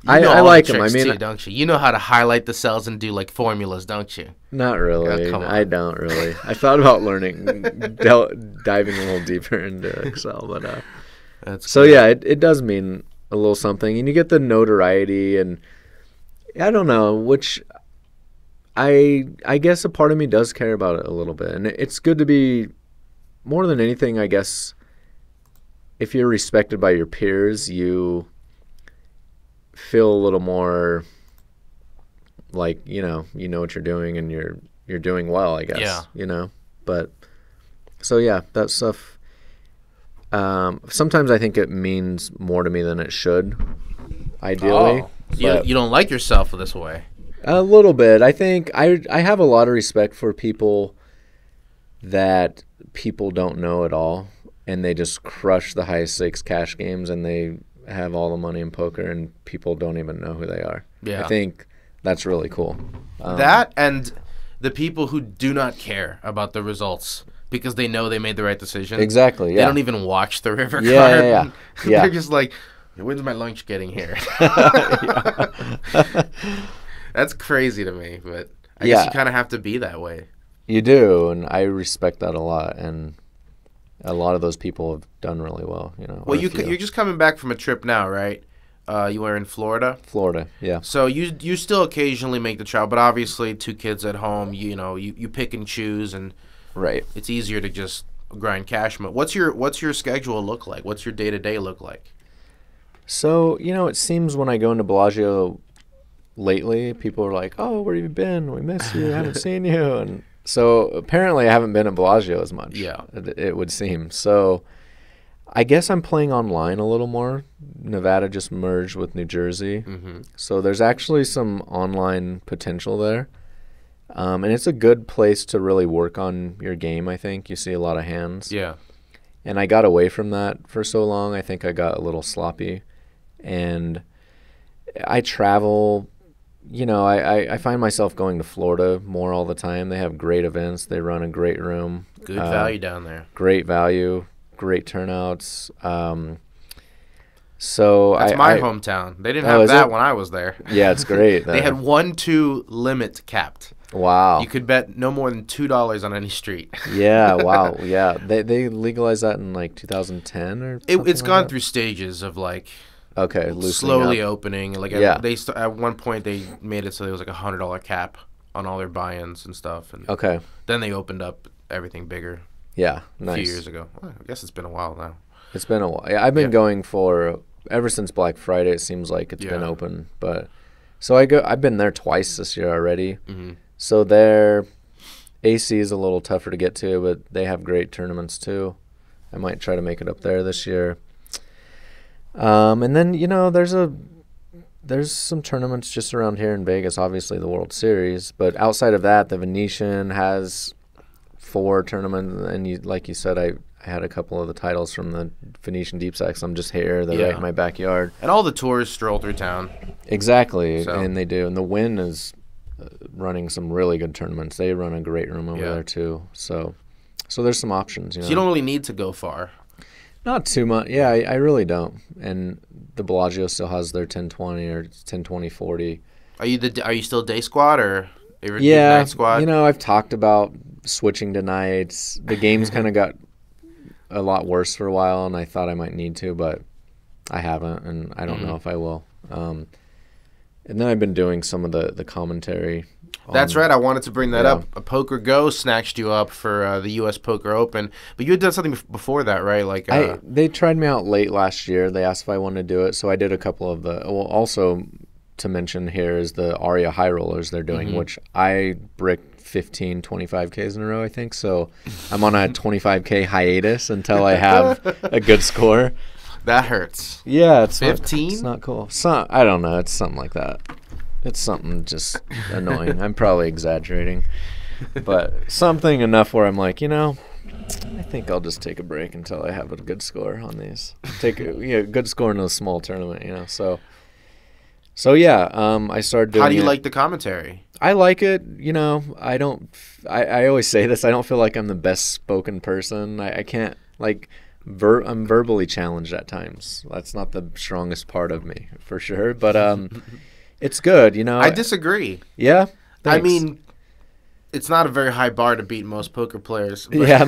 I like them. I mean, too, don't you? You know how to highlight the cells and do like formulas, don't you? Not really. I don't really. I thought about learning, diving a little deeper into Excel, but that's so cool. Yeah, it does mean a little something, and you get the notoriety, and I don't know, which I guess a part of me does care about it a little bit, and it's good to be more than anything. I guess if you're respected by your peers, you feel a little more like you know what you're doing, and you're doing well, I guess. Yeah. You know, but so yeah, that stuff. Sometimes I think it means more to me than it should. Ideally, you don't like yourself this way. A little bit. I think I have a lot of respect for people that people don't know at all, and they just crush the highest stakes cash games, and they have all the money in poker, and people don't even know who they are. Yeah. I think that's really cool. That and the people who do not care about the results because they know they made the right decision. Exactly, yeah. They don't even watch the river card. Yeah. They're just like, when's my lunch getting here? That's crazy to me, but I guess you kind of have to be that way. You do, and I respect that a lot, and a lot of those people have done really well, you know. Well, you're just coming back from a trip now, right? You were in Florida? Florida, yeah. So you still occasionally make the travel, but obviously 2 kids at home, you pick and choose, and right. It's easier to just grind cash. What's your schedule look like? What's your day-to-day look like? So, it seems when I go into Bellagio lately, people are like, "Oh, where have you been? We miss you. Haven't seen you." And so apparently I haven't been at Bellagio as much. Yeah. It would seem. So I guess I'm playing online a little more. Nevada just merged with New Jersey. So there's actually some online potential there. And it's a good place to really work on your game, I think. You see a lot of hands. Yeah. And I got away from that for so long. I think I got a little sloppy. And I travel, you know, I find myself going to Florida more all the time. They have great events. They run a great room. Good value down there. Great value, great turnouts. So That's my hometown. They didn't have that when I was there. Yeah, it's great. They had 1-2 limit capped. Wow. You could bet no more than $2 on any street. Yeah, wow. Yeah. They legalized that in like 2010 or something. It's gone through stages of like slowly opening. Like at one point they made it so there was like a $100 cap on all their buy-ins and stuff. And then they opened up everything bigger. Yeah, nice. A few years ago. Well, I guess it's been a while now. It's been a while. Yeah, I've been going for ever since Black Friday. It seems like it's been open, but so I've been there twice this year already. So their AC is a little tougher to get to, but they have great tournaments too. I might try to make it up there this year. And then, you know, there's some tournaments just around here in Vegas, obviously the World Series, but outside of that, the Venetian has 4 tournaments, and like you said, I had a couple of the titles from the Venetian Deep Sacks. I'm just here. They're right in my backyard. And all the tours stroll through town. Exactly, and they do. And the Wynn is running some really good tournaments. They run a great room over there too. So there's some options. You know? So you don't really need to go far. Not too much. Yeah, I really don't. And the Bellagio still has their 1020 or 1020-40. Are you still day squad or night squad? You know, I've talked about switching to nights. The game's kind of got a lot worse for a while, and I thought I might need to, but I haven't, and I don't know if I will. And then I've been doing some of the commentary. That's right. I wanted to bring that up. A Poker Go snatched you up for the U.S. Poker Open, but you had done something before that, right? Like they tried me out late last year. They asked if I wanted to do it, so I did a couple of the. Well, also to mention here is the Aria High Rollers they're doing, which I bricked 15 25Ks in a row, I think. So I'm on a 25K hiatus until I have a good score. That hurts. Yeah, it's 15. It's not cool. I don't know. It's something like that. It's something just annoying. I'm probably exaggerating, but something enough where I'm like, you know, I think I'll just take a break until I have a good score on these. Take a good score in a small tournament, you know. So yeah, I started doing. How do you like the commentary? I like it. You know, I always say this. I don't feel like I'm the best spoken person. I can't like. I'm verbally challenged at times. That's not the strongest part of me, for sure. But it's good, you know. I disagree. Yeah? Thanks. I mean, it's not a very high bar to beat most poker players. But, yeah,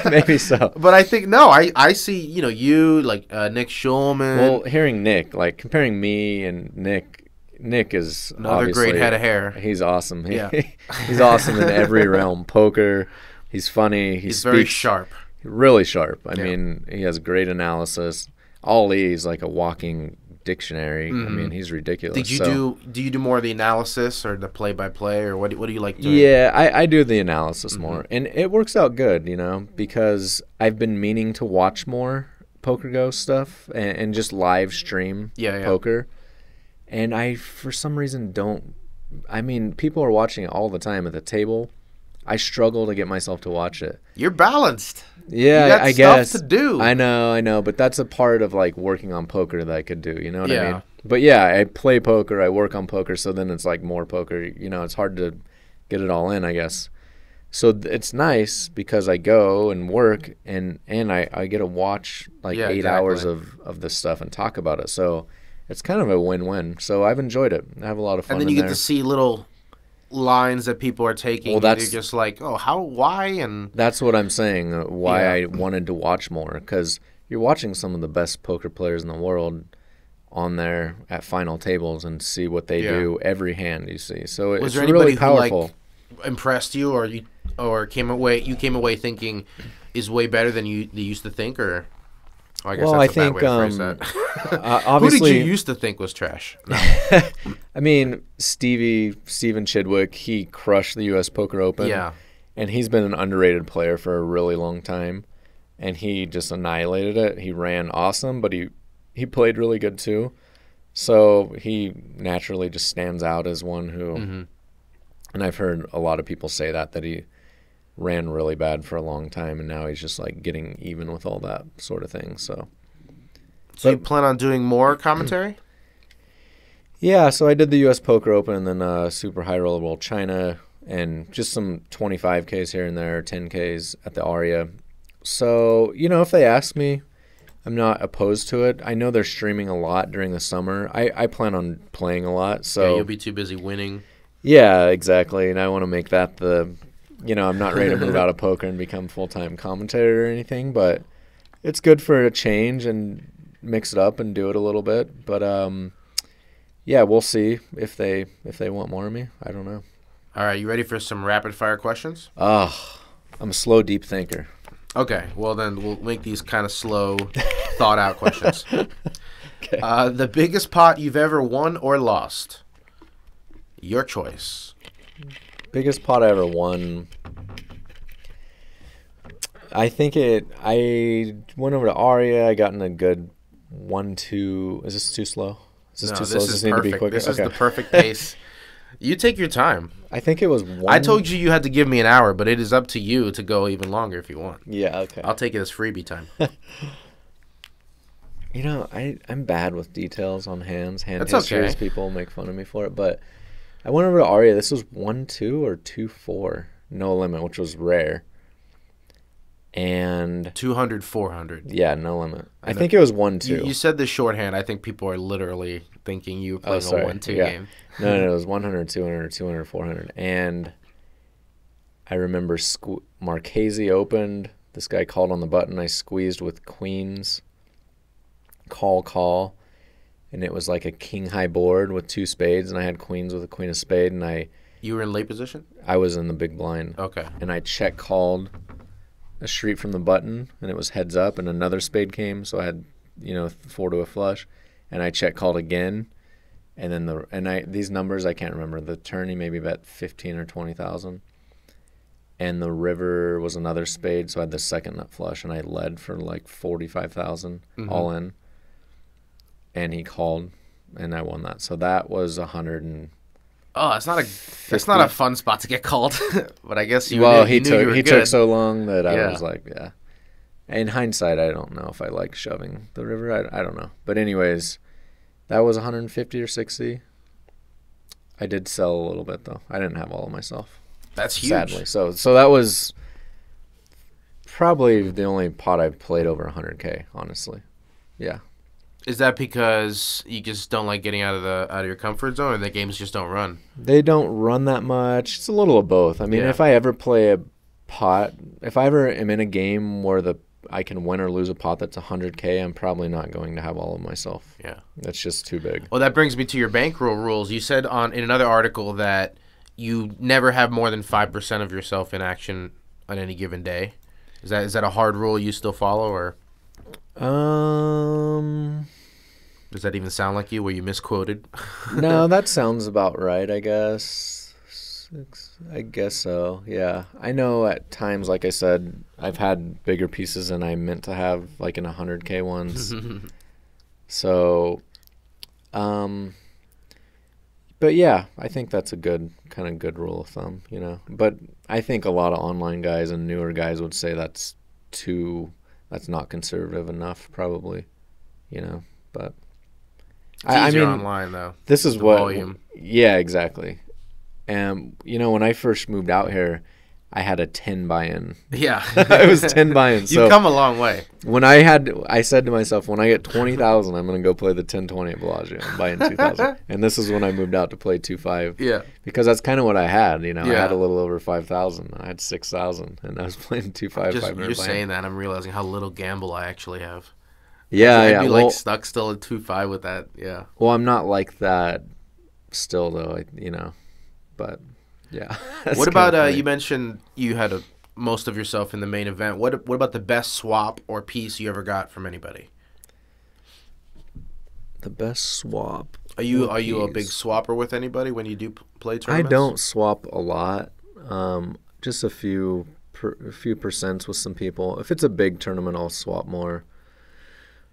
maybe so. But I think, no, I see, you, like Nick Schulman. Well, hearing Nick, like comparing me and Nick is another great head of hair. He's awesome. He's awesome in every realm. Poker, he's funny. He's very sharp. Really sharp. I mean, he has great analysis. He's like a walking dictionary. I mean, he's ridiculous. Do you do more of the analysis or the play-by-play, or what do you like doing? Yeah, I do the analysis more. And it works out good, you know, because I've been meaning to watch more Poker Go stuff and just live stream poker. And I, for some reason, don't. I mean, people are watching it all the time at the table. I struggle to get myself to watch it. You're balanced. Yeah, I guess. Stuff to do. I know, but that's a part of like working on poker that I could do. You know what I mean? But yeah, I play poker. I work on poker, so then it's like more poker. You know, it's hard to get it all in, I guess. So it's nice because I go and work, and I get to watch like 8 hours of this stuff and talk about it. So it's kind of a win-win. So I've enjoyed it. I have a lot of fun. And then you get to see little lines that people are taking. Well, that's just like, why? And that's what I'm saying. Why I wanted to watch more, because you're watching some of the best poker players in the world on there at final tables and see what they do every hand you see. So it's really powerful. Who, like, impressed you, or came away thinking is way better than you used to think, or? I guess that's a bad way to phrase that. Obviously, who did you used to think was trash? No. I mean, Steven Chidwick, he crushed the U.S. Poker Open. Yeah. And he's been an underrated player for a really long time. and he just annihilated it. He ran awesome, but he played really good too. So he naturally just stands out as one who, and I've heard a lot of people say that he ran really bad for a long time, and now he's just like getting even with all that sort of thing. So you plan on doing more commentary? Yeah, so I did the U.S. Poker Open and then Super High Roller Bowl China, and just some 25Ks here and there, 10Ks at the Aria. So, if they ask me, I'm not opposed to it. I know they're streaming a lot during the summer. I plan on playing a lot. So yeah, you'll be too busy winning. Yeah, exactly. And I want to make that I'm not ready to move out of poker and become full-time commentator or anything, but it's good for a change and mix it up and do it a little bit. But, yeah, we'll see if they want more of me. I don't know. All right, you ready for some rapid-fire questions? I'm a slow, deep thinker. Okay, well then we'll make these kind of slow, thought-out questions. Okay. The biggest pot you've ever won or lost? Your choice. Biggest pot I ever won. I think I went over to Aria. I got in a good 1-2. Is this too slow? Is this too slow? This is perfect. This is the perfect pace. You take your time. I think it was one. I told you had to give me an hour, but it is up to you to go even longer if you want. Yeah, okay. I'll take it as freebie time. I'm bad with details on hands. Hand That's histories. okay. People make fun of me for it, but I went over to Aria. This was 1-2 or 2-4, no limit, which was rare. And 200, 400. Yeah, no limit. I think it was 1-2. You said the shorthand. I think people are literally thinking you were playing a 1-2 game. No, it was 100, 200, 200, 400. And I remember Marchese opened. This guy called on the button. I squeezed with queens. Call. And it was like a king-high board with 2 spades, and I had queens with a queen of spade. And You were in late position? I was in the big blind. Okay. And I check called a street from the button, and it was heads up, and another spade came, so I had 4 to a flush, and I check called again, and then these numbers I can't remember. The tourney maybe bet 15 or 20,000, and the river was another spade, so I had the second nut flush, and I led for like 45,000 all in, and he called, and I won that. So that was 100 and. Oh, that's not a fun spot to get called, but I guess he took so long that I was like, yeah. In hindsight, I don't know if I like shoving the river. I don't know, but anyways, that was 150 or 60. I did sell a little bit though. I didn't have all of myself. That's huge. Sadly, so that was probably the only pot I've played over 100K. Honestly, yeah. Is that because you just don't like getting out of your comfort zone, or the games just don't run? They don't run that much. It's a little of both. I mean, if I ever play a pot, if I ever am in a game where I can win or lose a pot that's 100K, I'm probably not going to have all of myself. Yeah. That's just too big. Well, that brings me to your bankroll rules. You said in another article that you never have more than 5% of yourself in action on any given day. Is that a hard rule you still follow, or? Does that even sound like you? Were you misquoted? No, that sounds about right, I guess. I guess so, yeah. I know at times, like I said, I've had bigger pieces than I meant to have, like in 100K ones. So, but yeah, I think that's a good rule of thumb, But I think a lot of online guys and newer guys would say that's not conservative enough, probably, but it's easier online though. This is volume. Yeah, exactly. And when I first moved out here, I had a 10 buy-in. Yeah, it was 10 buy-ins. You've come a long way. When I said to myself, when I get 20,000, I'm going to go play the 10-20 at Bellagio and buy in 2,000. And this is when I moved out to play 2-5. Yeah, because that's kind of what I had. I had a little over 5,000. I had 6,000, and I was playing 2-5. You're saying that, I'm realizing how little gamble I actually have. Yeah, I'd be stuck still at 2-5 with that. Yeah. Well, I'm not like that still though. But yeah. What about you mentioned you had most of yourself in the main event. What about the best swap or piece you ever got from anybody? The best swap. Are you a big swapper with anybody when you do play tournaments? I don't swap a lot. Just a few few percents with some people. If it's a big tournament, I'll swap more.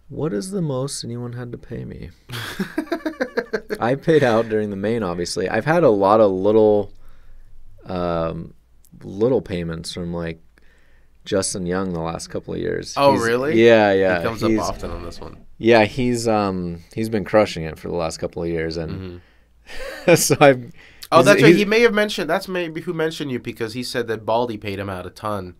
What is the most anyone had to pay me? I paid out during the main, obviously. I've had a lot of little payments from like Justin Young the last couple of years. Oh, really? Yeah. He comes up often on this one. Yeah, he's been crushing it for the last couple of years, and so I've. Oh, that's right. He may have mentioned. That's maybe who mentioned you, because he said that Baldy paid him out a ton.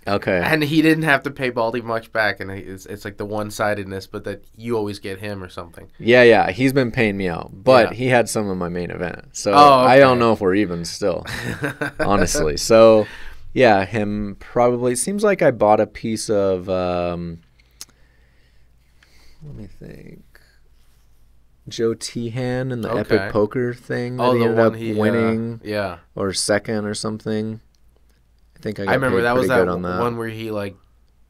Okay. And he didn't have to pay Baldy much back, and it's like the one-sidedness, but that you always get him or something. Yeah. He's been paying me out, but he had some of my main event, so I don't know if we're even still, honestly. So, yeah, him probably. It seems like I bought a piece of. Let me think. Joe Tehan and the Epic Poker thing that he ended up winning, or second or something. I think I remember that was that one where he like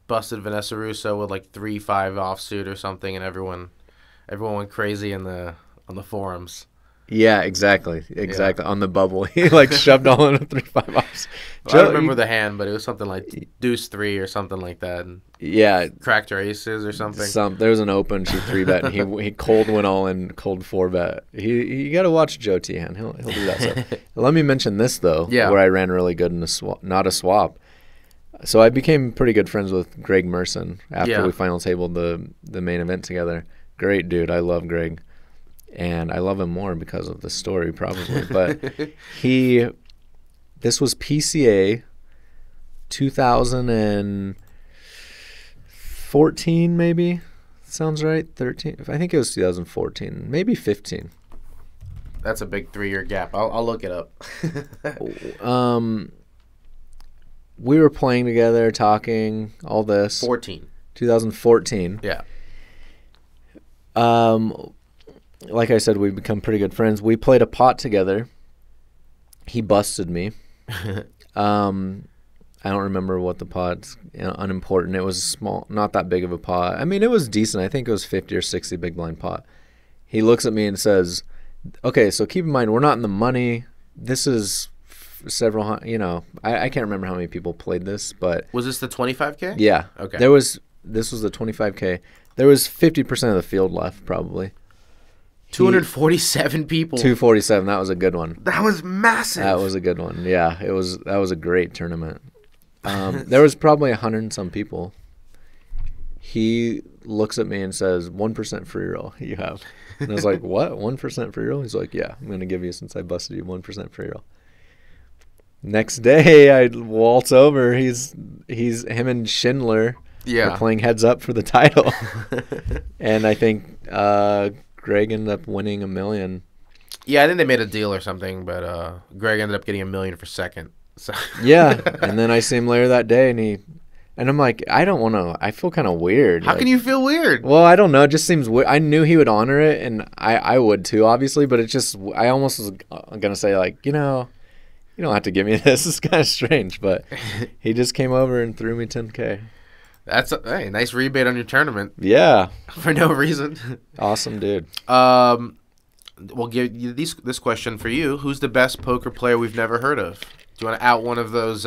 busted Vanessa Russo with like 3-5 offsuit or something, and everyone went crazy on the forums. Yeah, exactly. On the bubble, he like shoved all in a 3-5 offs. I don't remember the hand, but it was something like deuce 3 or something like that. And cracked her aces or something. There was an open, she 3-bet, and he cold went all in, cold 4-bet. You got to watch Joe Tehan. He'll do that stuff. Let me mention this though, where I ran really good in a swap, not a swap. So I became pretty good friends with Greg Merson after we final tabled the main event together. Great dude, I love Greg. And I love him more because of the story, probably. But this was PCA 2014, maybe. Sounds right. 13. I think it was 2014, maybe 15. That's a big 3-year gap. I'll look it up. We were playing together, talking, all this. 2014. Yeah. Like I said, we've become pretty good friends. We played a pot together. He busted me. I don't remember what the pot's unimportant. It was small, not that big of a pot. I mean, it was decent. I think it was 50 or 60 big blind pot. He looks at me and says, okay, so keep in mind, we're not in the money. This is several, I can't remember how many people played this, but. Was this the 25K? Yeah. Okay. This was the 25K. There was 50% of the field left, probably. 247 people. 247. That was a good one. That was massive. That was a good one. Yeah, that was a great tournament. There was probably 100 and some people. He looks at me and says, 1% free roll you have. And I was like, what? 1% free roll? He's like, yeah, I'm going to give you, since I busted you, 1% free roll. Next day, I waltz over. He's him and Schindler are playing heads up for the title. And I think Greg ended up winning $1 million. Yeah, I think they made a deal or something, but Greg ended up getting $1 million for second. So. Yeah, and then I see him later that day, and I'm like, I don't want to. I feel kind of weird. How can you feel weird? Well, I don't know. It just seems weird. I knew he would honor it, and I would too, obviously. But it's just, I almost was gonna say like, you don't have to give me this. It's kind of strange, but he just came over and threw me $10K. That's a nice rebate on your tournament. Yeah. For no reason. Awesome, dude. We'll give you this question for you. Who's the best poker player we've never heard of? Do you want to out one of those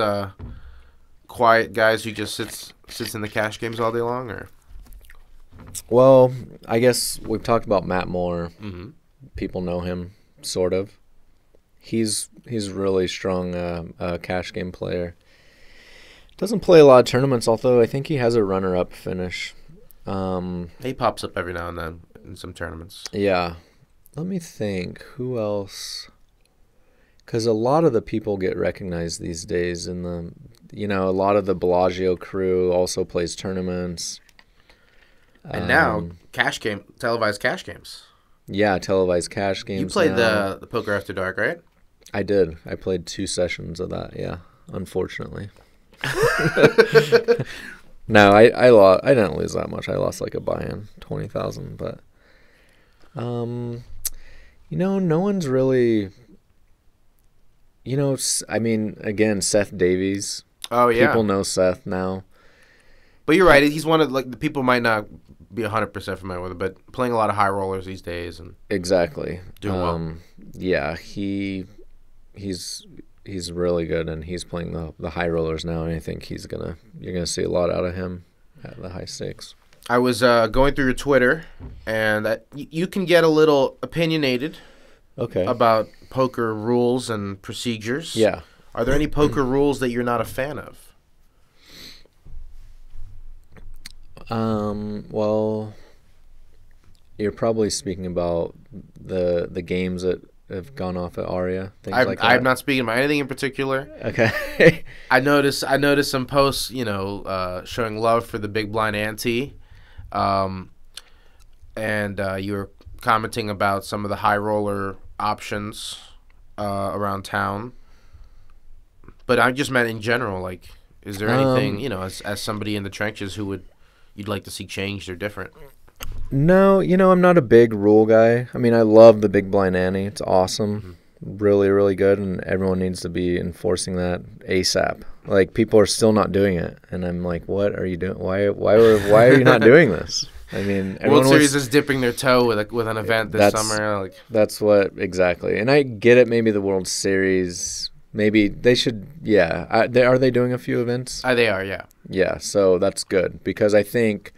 quiet guys who just sits in the cash games all day long, or? Well, I guess we've talked about Matt Moore. Mm-hmm. People know him, sort of. He's really strong cash game player. Doesn't play a lot of tournaments, although I think he has a runner-up finish. He pops up every now and then in some tournaments. Yeah. Let me think. Who else? Because a lot of the people get recognized these days. A lot of the Bellagio crew also plays tournaments. And now, televised cash games. Yeah, televised cash games. You played the Poker After Dark, right? I did. I played 2 sessions of that, yeah, unfortunately. No, I lost. I didn't lose that much. I lost like a buy-in, 20,000. But, no one's really. I mean, again, Seth Davies. Oh yeah, people know Seth now. But you're right. He's one of the people might not be 100% familiar with it, but playing a lot of high rollers these days and exactly doing well. Yeah, he's he's really good, and he's playing the high rollers now, and I think you're gonna see a lot out of him at the high stakes. I was going through your Twitter, and you can get a little opinionated about poker rules and procedures. Yeah. Are there any poker rules that you're not a fan of? Well, you're probably speaking about the games that have gone off at Aria, things like that. I'm not speaking about anything in particular. Okay. I noticed some posts, showing love for the big blind ante, and you were commenting about some of the high roller options around town. But I just meant in general, like, is there anything, as somebody in the trenches you'd like to see changed or different? No, I'm not a big rule guy. I mean, I love the big blind ante. It's awesome. Really, really good, and everyone needs to be enforcing that ASAP. Like, people are still not doing it, and I'm like, what are you doing? Why are you not doing this? I mean, World Series is dipping their toe with an event this summer. Like, that's what exactly. And I get it. Maybe the World Series, maybe they should. Yeah, are they doing a few events? They are. Yeah. Yeah. So that's good, because I think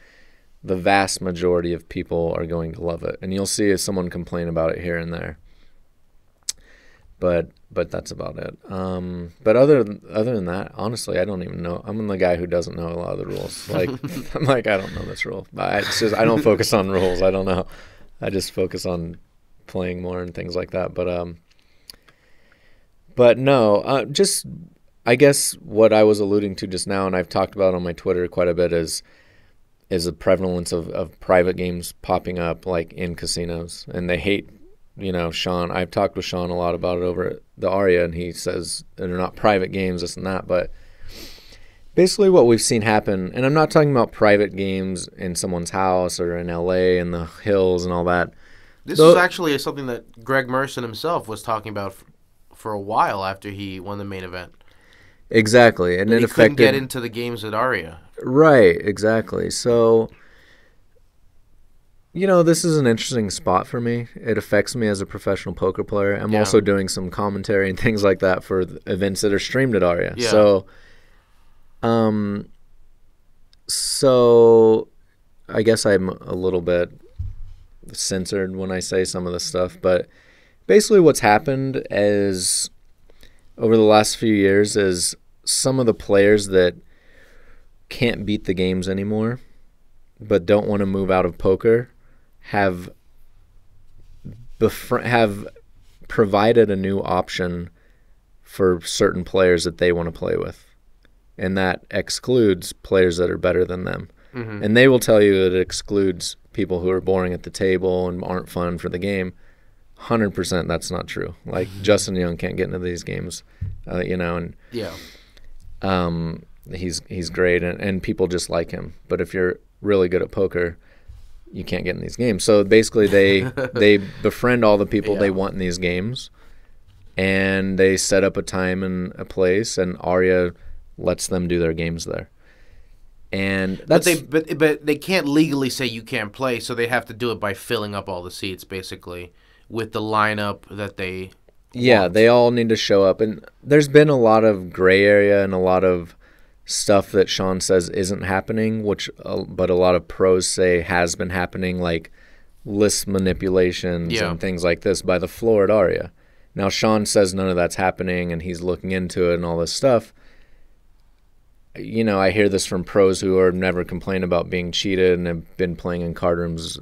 the vast majority of people are going to love it, and you'll see someone complain about it here and there. But that's about it. But other than that, honestly, I don't even know. I'm the guy who doesn't know a lot of the rules. Like, I'm like, I don't know this rule. But I don't focus on rules. I don't know. I just focus on playing more and things like that. But no, just I guess what I was alluding to just now, and I've talked about on my Twitter quite a bit, is the prevalence of private games popping up, like, in casinos, and they hate. Sean, I've talked with Sean a lot about it over at the Aria, and he says they're not private games, this and that. But basically what we've seen happen, and I'm not talking about private games in someone's house or in LA and the hills and all that. This is actually something that Greg Merson himself was talking about for a while after he won the main event. Exactly. And it affected... couldn't get into the games at Aria. Right, exactly. So... this is an interesting spot for me. It affects me as a professional poker player. I'm also doing some commentary and things like that for events that are streamed at Aria. Yeah. So I guess I'm a little bit censored when I say some of this stuff. But basically what's happened is over the last few years is some of the players that can't beat the games anymore but don't want to move out of poker have provided a new option for certain players that they want to play with, and that excludes players that are better than them. Mm-hmm. And they will tell you that it excludes people who are boring at the table and aren't fun for the game. 100% that's not true. Like, Justin Young can't get into these games, and he's great, and people just like him. But if you're really good at poker, you can't get in these games. So basically they befriend all the people they want in these games, and they set up a time and a place, and Aria lets them do their games there. And that's but they can't legally say you can't play, so they have to do it by filling up all the seats basically with the lineup that they want. They all need to show up. And there's been a lot of gray area and a lot of stuff that Sean says isn't happening, but a lot of pros say has been happening, like list manipulations and things like this by the floor at Aria. Now, Sean says none of that's happening, and he's looking into it and all this stuff. I hear this from pros who are never complained about being cheated and have been playing in card rooms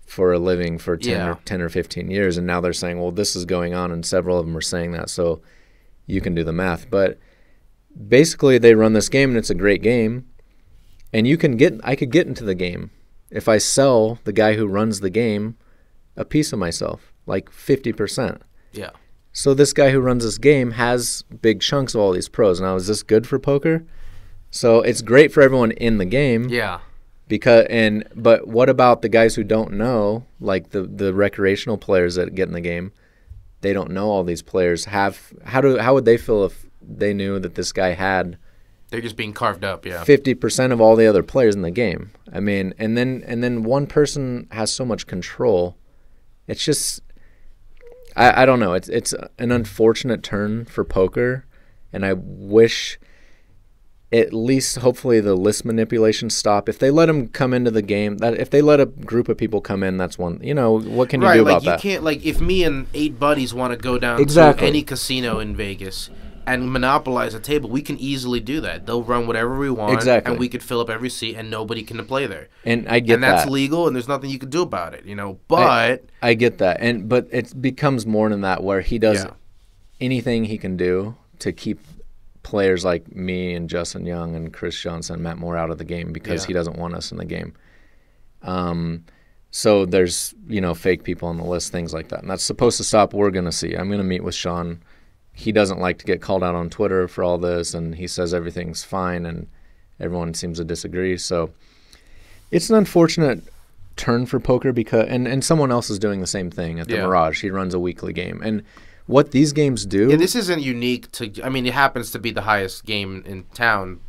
for a living for 10 or 15 years, and now they're saying, well, this is going on, and several of them are saying that, so you can do the math. But basically, they run this game, and it's a great game, and I could get into the game if I sell the guy who runs the game a piece of myself, like 50%. Yeah. So this guy who runs this game has big chunks of all these pros. Now, is this good for poker? So it's great for everyone in the game. Yeah. But what about the guys who don't know, like the recreational players that get in the game? They don't know all these players. How would they feel if they knew that this guy had? They're just being carved up, 50% of all the other players in the game. I mean, and then one person has so much control. It's just, I don't know. It's an unfortunate turn for poker, and I wish at least hopefully the list manipulation stop. If they let them come into the game, that if they let a group of people come in, that's one. What can you do about that? Right, you can't, like, if me and 8 buddies want to go down to any casino in Vegas and monopolize a table, we can easily do that. They'll run whatever we want, and we could fill up every seat, and nobody can play there. And I get that. And that's legal, and there's nothing you can do about it, But I get that, but it becomes more than that, where he does anything he can do to keep players like me and Justin Young and Chris Johnson, Matt Moore out of the game because he doesn't want us in the game. So there's fake people on the list, things like that, and that's supposed to stop. We're gonna see. I'm gonna meet with Sean. He doesn't like to get called out on Twitter for all this, and he says everything's fine, and everyone seems to disagree. So it's an unfortunate turn for poker because and someone else is doing the same thing at the Mirage. He runs a weekly game, and what these games do... Yeah, this isn't unique to... I mean, it happens to be the highest game in town,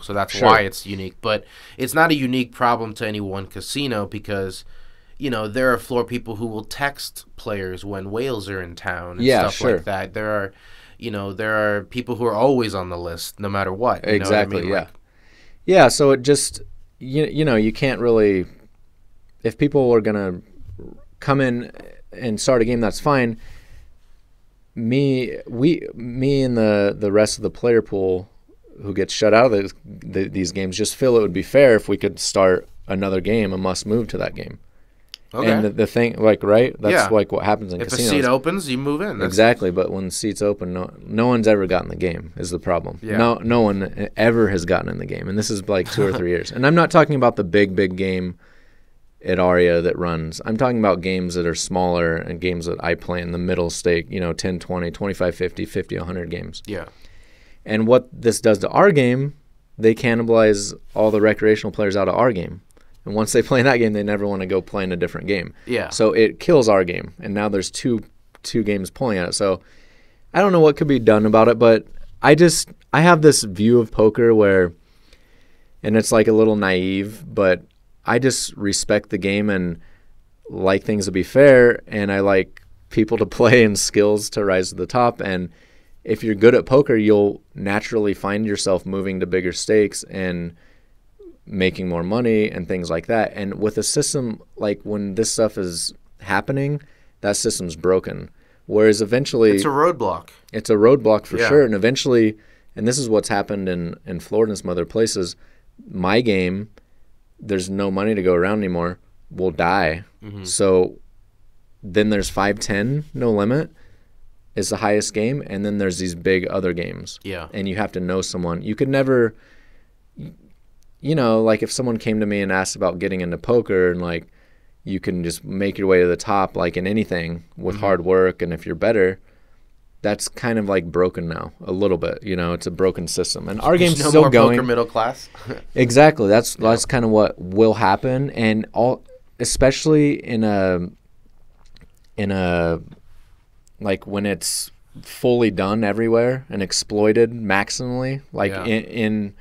so that's why it's unique. But it's not a unique problem to any one casino because, there are floor people who will text players when whales are in town and stuff like that. There are people who are always on the list no matter what. Exactly, know what I mean? Yeah, so it just... you can't really... If people are going to come in and start a game, that's fine. Me and the rest of the player pool who gets shut out of these games just feel it would be fair if we could start another game and must move to that game. Okay. And the thing, right? That's like what happens in casinos. If a seat opens, you move in. Exactly, but when seats open, no one's ever gotten the game is the problem. Yeah. No one ever has gotten in the game, and this is like 2 or 3 years. And I'm not talking about the big game at Aria that runs. I'm talking about games that are smaller and games that I play in the middle stake, 10, 20, 25, 50, 50, 100 games. Yeah. And what this does to our game, they cannibalize all the recreational players out of our game. And once they play in that game, they never want to go play in a different game. Yeah. So it kills our game. And now there's two games pulling at it. So I don't know what could be done about it, but I have this view of poker where, and it's like a little naive, but I just respect the game and like things to be fair, and I like people to play and skills to rise to the top. And if you're good at poker, you'll naturally find yourself moving to bigger stakes and making more money and things like that. And with a system, like when this stuff is happening, that system's broken. Whereas eventually... It's a roadblock. It's a roadblock for sure. And eventually, and this is what's happened in Florida and some other places, my game... there's no money to go around anymore, will die. Mm-hmm. So then there's 5-10, no limit, is the highest game, and then there's these big other games. Yeah. And you have to know someone. You could never, like if someone came to me and asked about getting into poker and like you can just make your way to the top like in anything with hard work, and if you're better, that's kind of like broken now a little bit. It's a broken system, and our game's still going. Poker middle class. Exactly. That's kind of what will happen, and especially in a like when it's fully done everywhere and exploited maximally, like in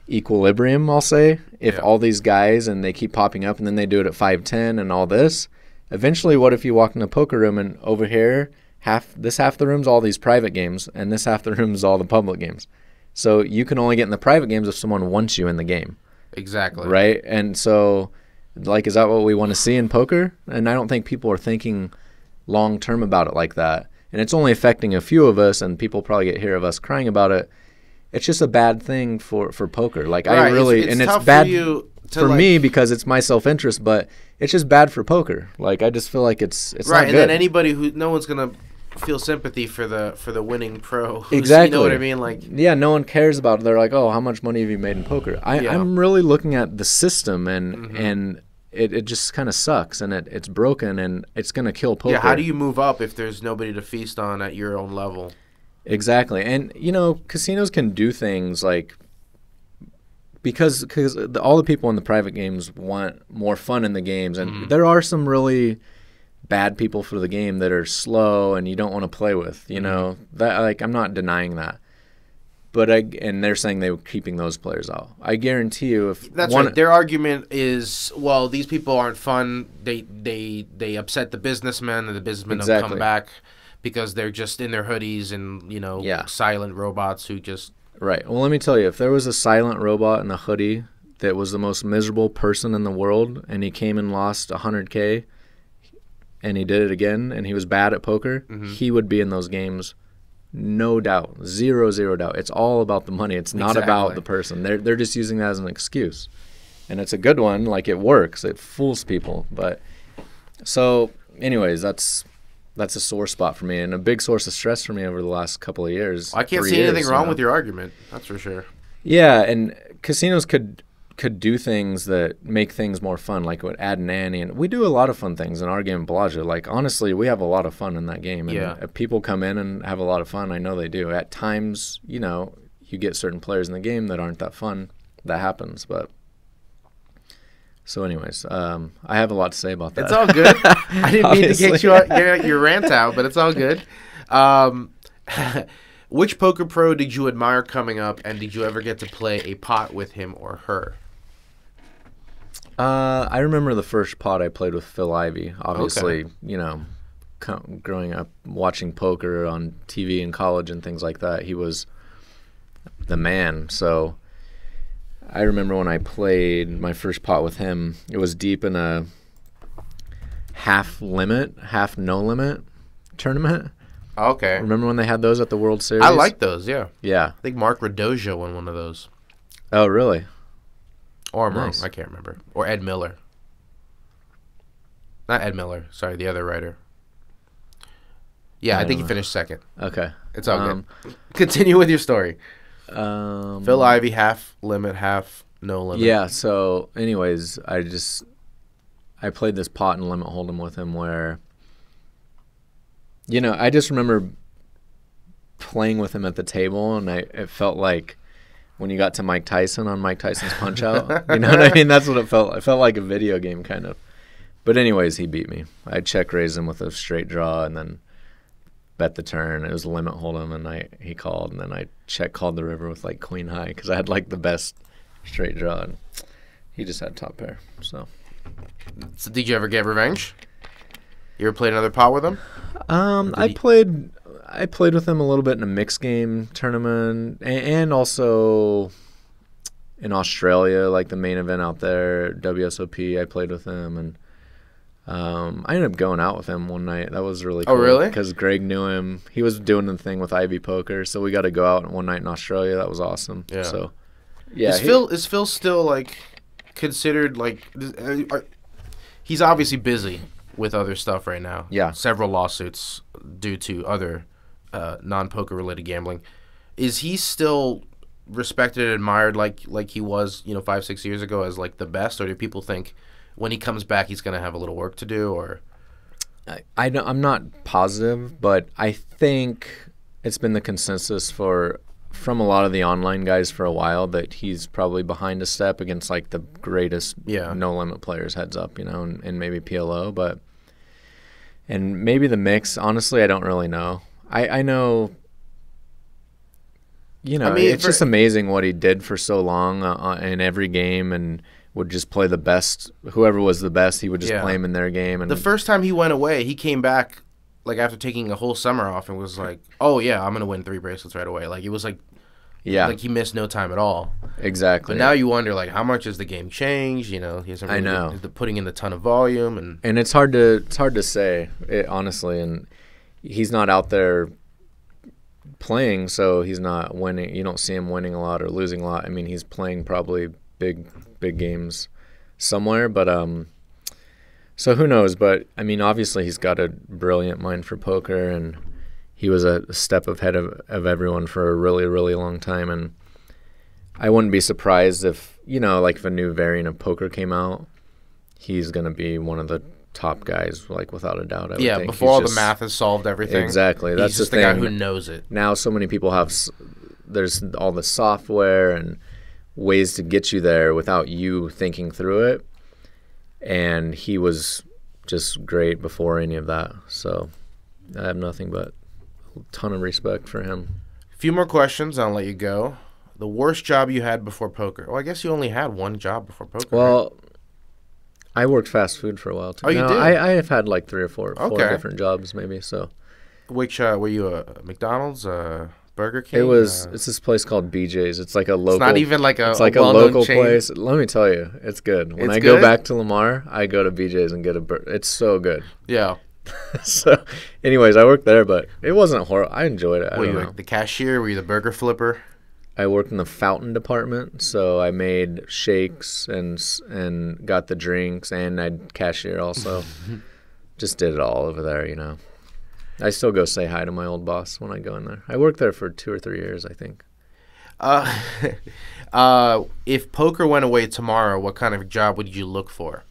equilibrium. I'll say if all these guys and they keep popping up, and then they do it at 5-10 and all this. Eventually, what if you walk in a poker room and over here? Half the room's all these private games, and this half the room's all the public games. So you can only get in the private games if someone wants you in the game. Exactly. Right? And so, like, is that what we want to see in poker? And I don't think people are thinking long-term about it like that. And it's only affecting a few of us, and people probably get hear of us crying about it. It's just a bad thing for poker. Like, right. I really... it's bad for me because it's my self-interest, but it's just bad for poker. Like, I just feel like it's right, not good. And then anybody no one's going to feel sympathy for the winning pro. Exactly. You know what I mean? Like, yeah, no one cares about it. They're like, oh, how much money have you made in poker? I'm really looking at the system, and it just kind of sucks, and it's broken, and it's going to kill poker. Yeah, how do you move up if there's nobody to feast on at your own level? Exactly. And, casinos can do things like, because all the people in the private games want more fun in the games, and there are some really bad people for the game that are slow and you don't want to play with, that, like, I'm not denying that, but and they're saying they were keeping those players out. I guarantee you, if that's right, their argument is, well, these people aren't fun. They upset the businessmen, and the businessmen don't come back. because they're just in their hoodies and, you know, Yeah. silent robots who just... Right. Well, let me tell you, if there was a silent robot in a hoodie that was the most miserable person in the world, and he came and lost 100K, and he did it again, and he was bad at poker, he would be in those games, no doubt, zero doubt. It's all about the money. It's not about the person. They're just using that as an excuse, and it's a good one. Like, it works. It fools people. But so, anyways, that's a sore spot for me, and a big source of stress for me over the last couple of years. I can't see anything wrong with your argument. That's for sure. Yeah, and casinos could do things that make things more fun, like would add an ante. And we do a lot of fun things in our game, Bellagio. Like, honestly, we have a lot of fun in that game. And Yeah. if people come in and have a lot of fun, I know they do. At times, you know, you get certain players in the game that aren't that fun. That happens. But so anyways, I have a lot to say about that. It's all good. I didn't mean to get your rant out, but it's all good. Which poker pro did you admire coming up, and did you ever get to play a pot with him or her? I remember the first pot I played with Phil Ivey. Obviously, you know, growing up watching poker on TV in college and things like that, he was the man. So I remember when I played my first pot with him, it was deep in a half limit, half no limit tournament. Okay. Remember when they had those at the World Series? I like those, yeah. Yeah. I think Mark Radoja won one of those. Oh, really? Or I'm Nice. wrong. I can't remember. Or Ed Miller. Not Ed Miller. Sorry, the other writer. Yeah, I think he finished second. Okay. It's all good. Continue with your story. Um, Phil Ivey, half limit, half no limit. Yeah, so anyways, I played this pot and limit hold'em with him where, you know, I just remember playing with him at the table, and it felt like when you got to Mike Tyson on Mike Tyson's Punchout. You know what I mean? That's what it felt. It felt like a video game kind of. But anyways, he beat me. I check raised him with a straight draw and then bet the turn. It was limit hold'em, and he called, and then I check called the river with like queen high because I had like the best straight draw, and he just had top pair. So did you ever get revenge? You ever played another pot with him? I played with him a little bit in a mixed game tournament, and also in Australia, like the main event out there, WSOP. I played with him, and I ended up going out with him one night. That was really cool. Oh, really? Because Greg knew him. He was doing the thing with Ivey Poker, so we got to go out one night in Australia. That was awesome. Yeah. So, yeah. Is Phil still like considered like? He's obviously busy with other stuff right now. Yeah. Several lawsuits due to other non-poker related gambling. Is he still respected and admired like he was, 5-6 years ago as like the best, or do people think when he comes back he's going to have a little work to do? Or I'm not positive, but I think it's been the consensus from a lot of the online guys for a while that he's probably behind a step against like the greatest no limit players, heads up, and maybe PLO, and maybe the mix. Honestly, I don't really know. I know, it's just amazing what he did for so long in every game, and would just play the best. Whoever was the best, he would just play him in their game. And the first time he went away, he came back like after taking a whole summer off and was like, "Oh yeah, I'm gonna win 3 bracelets right away." Like it was like, like he missed no time at all. Exactly. But now you wonder like how much has the game changed? He hasn't really been putting in the ton of volume, and it's hard to say honestly. And he's not out there playing, so he's not winning. You don't see him winning a lot or losing a lot. I mean, he's playing probably big games somewhere, but so who knows? But I mean, obviously he's got a brilliant mind for poker, and he was a step ahead of everyone for a really, really long time. And I wouldn't be surprised if, like if a new variant of poker came out, he's going to be one of the top guys, like without a doubt. I would think. Before all the math has solved everything. Exactly. That's he's just the guy thing. who knows it. Now so many people there's all the software and ways to get you there without you thinking through it. And he was just great before any of that. So I have nothing but a ton of respect for him. A few more questions, I'll let you go. The worst job you had before poker? Well, I guess you only had one job before poker. Well, right? I worked fast food for a while too. Oh, you did? I have had like 3 or 4 different jobs maybe. So Which were you a McDonald's, Burger King? It's this place called BJ's. It's like a local. It's not even like a. It's like a local place. Let me tell you, it's good. When I go back to Lamar, I go to BJ's and get a burger. It's so good. Yeah. So, anyways, I worked there, but it wasn't horrible. I enjoyed it. Were you like the cashier? Were you the burger flipper? I worked in the fountain department, so I made shakes and got the drinks, and I'd cashier also. Just did it all over there, you know. I still go say hi to my old boss when I go in there. I worked there for 2 or 3 years, I think. If poker went away tomorrow, what kind of job would you look for?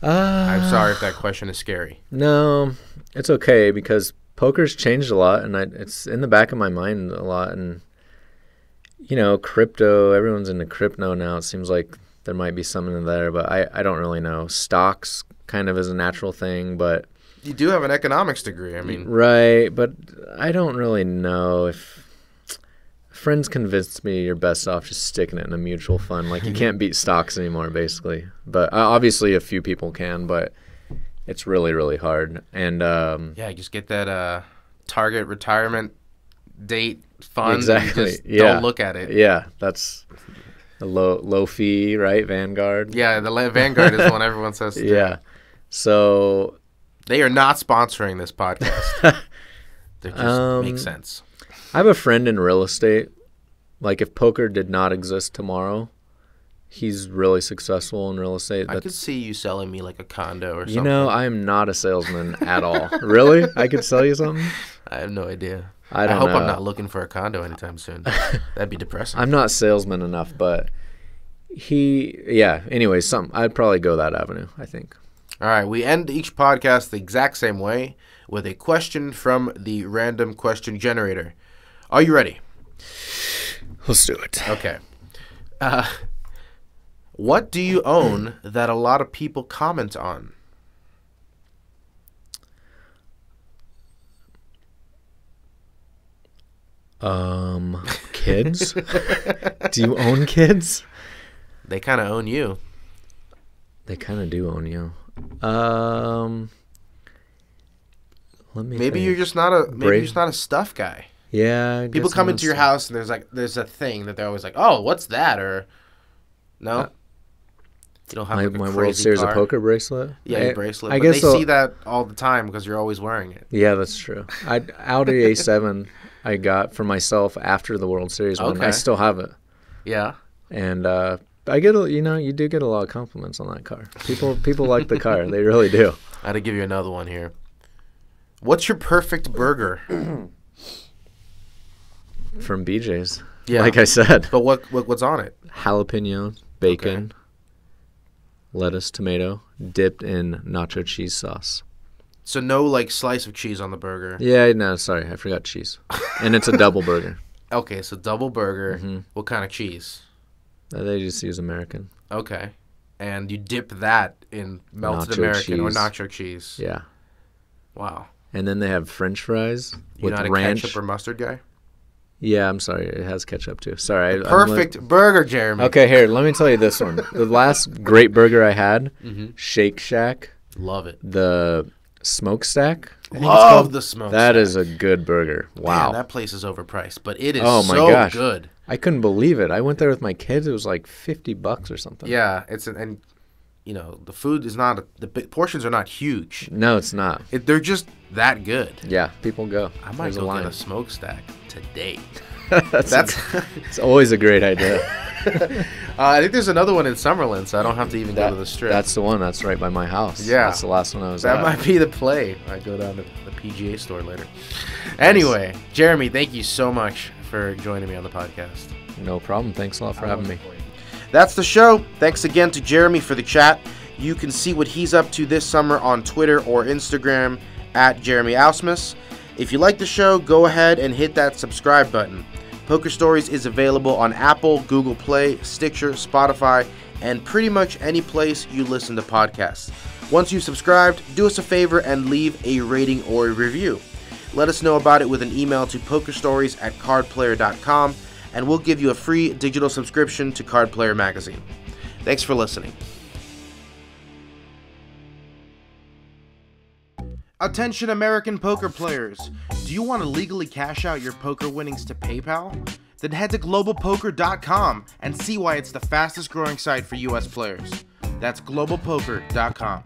I'm sorry if that question is scary. No, it's okay because poker's changed a lot, and it's in the back of my mind a lot. And, you know, crypto, everyone's into crypto now. It seems like there might be something in there, but I don't really know. Stocks kind of is a natural thing, but... You do have an economics degree, I mean... Right, but I don't really know if... Friends convinced me you're best off just sticking it in a mutual fund. Like, you can't beat stocks anymore, basically. But obviously a few people can, but it's really, really hard. And yeah, just get that target retirement date fund. Exactly. And just don't look at it. Yeah, that's a low fee, right? Vanguard. Yeah, the Vanguard is the one everyone says to do. Yeah. So they are not sponsoring this podcast. They just make sense. I have a friend in real estate. Like, if poker did not exist tomorrow, he's really successful in real estate. I could see you selling me like a condo or something. You know, I am not a salesman at all. Really? I could sell you something? I have no idea. I hope know. I'm not looking for a condo anytime soon. That'd be depressing. I'm not salesman enough, but anyway, I'd probably go that avenue, I think. All right, we end each podcast the exact same way with a question from the random question generator. Are you ready? Let's do it. Okay. What do you own that a lot of people comment on? Kids? Do you own kids? They kind of own you. They kind of do own you. Let me Maybe think. you're just not a stuff guy. Yeah. People come into your house and there's a thing that they're always like, oh, what's that? Or no, you don't have my like a World crazy Series car. of Poker bracelet. Yeah, your bracelet. I but guess they see that all the time because you're always wearing it. Yeah, that's true. Audi A7 I got for myself after the World Series one. Okay. I still have it. Yeah. And I get you do get a lot of compliments on that car. People like the car. They really do. I had to give you another one here. What's your perfect burger? From BJ's. Yeah. Like I said. But what's on it? Jalapeno, bacon, lettuce, tomato, dipped in nacho cheese sauce. So no like slice of cheese on the burger. Yeah, no, sorry, I forgot cheese. And it's a double burger. Okay, so double burger. Mm-hmm. What kind of cheese? They just use American. Okay. And you dip that in melted Nacho American or cheese. nacho cheese. Yeah. Wow. And then they have French fries You're with not a ranch. ketchup or mustard guy? Yeah, I'm sorry. It has ketchup too. Sorry. Perfect burger, Jeremy. Okay, here, let me tell you this one. The last great burger I had, Shake Shack. Love it. The smokestack. Love the smokestack. That is a good burger. Wow. Man, that place is overpriced, but it is Oh my gosh. good. I couldn't believe it. I went there with my kids. It was like $50 or something. Yeah, and you know, the food is not the portions are not huge. No, it's not. They're just that good. Yeah, people go. I might go get a smokestack today. It's always a great idea. I think there's another one in Summerlin, so I don't have to even go to the Strip. That's the one. That's right by my house. Yeah. That's the last one I was That at. might be the play. I go down to the PGA store later. Anyway, Jeremy, thank you so much for joining me on the podcast. No problem. Thanks a lot for having me. That's the show. Thanks again to Jeremy for the chat. You can see what he's up to this summer on Twitter or Instagram at Jeremy Ausmus. If you like the show, go ahead and hit that subscribe button. Poker Stories is available on Apple, Google Play, Stitcher, Spotify, and pretty much any place you listen to podcasts. Once you've subscribed, do us a favor and leave a rating or a review. Let us know about it with an email to pokerstories@cardplayer.com, and we'll give you a free digital subscription to Card Player magazine. Thanks for listening. Attention American poker players, do you want to legally cash out your poker winnings to PayPal? Then head to globalpoker.com and see why it's the fastest growing site for US players. That's globalpoker.com.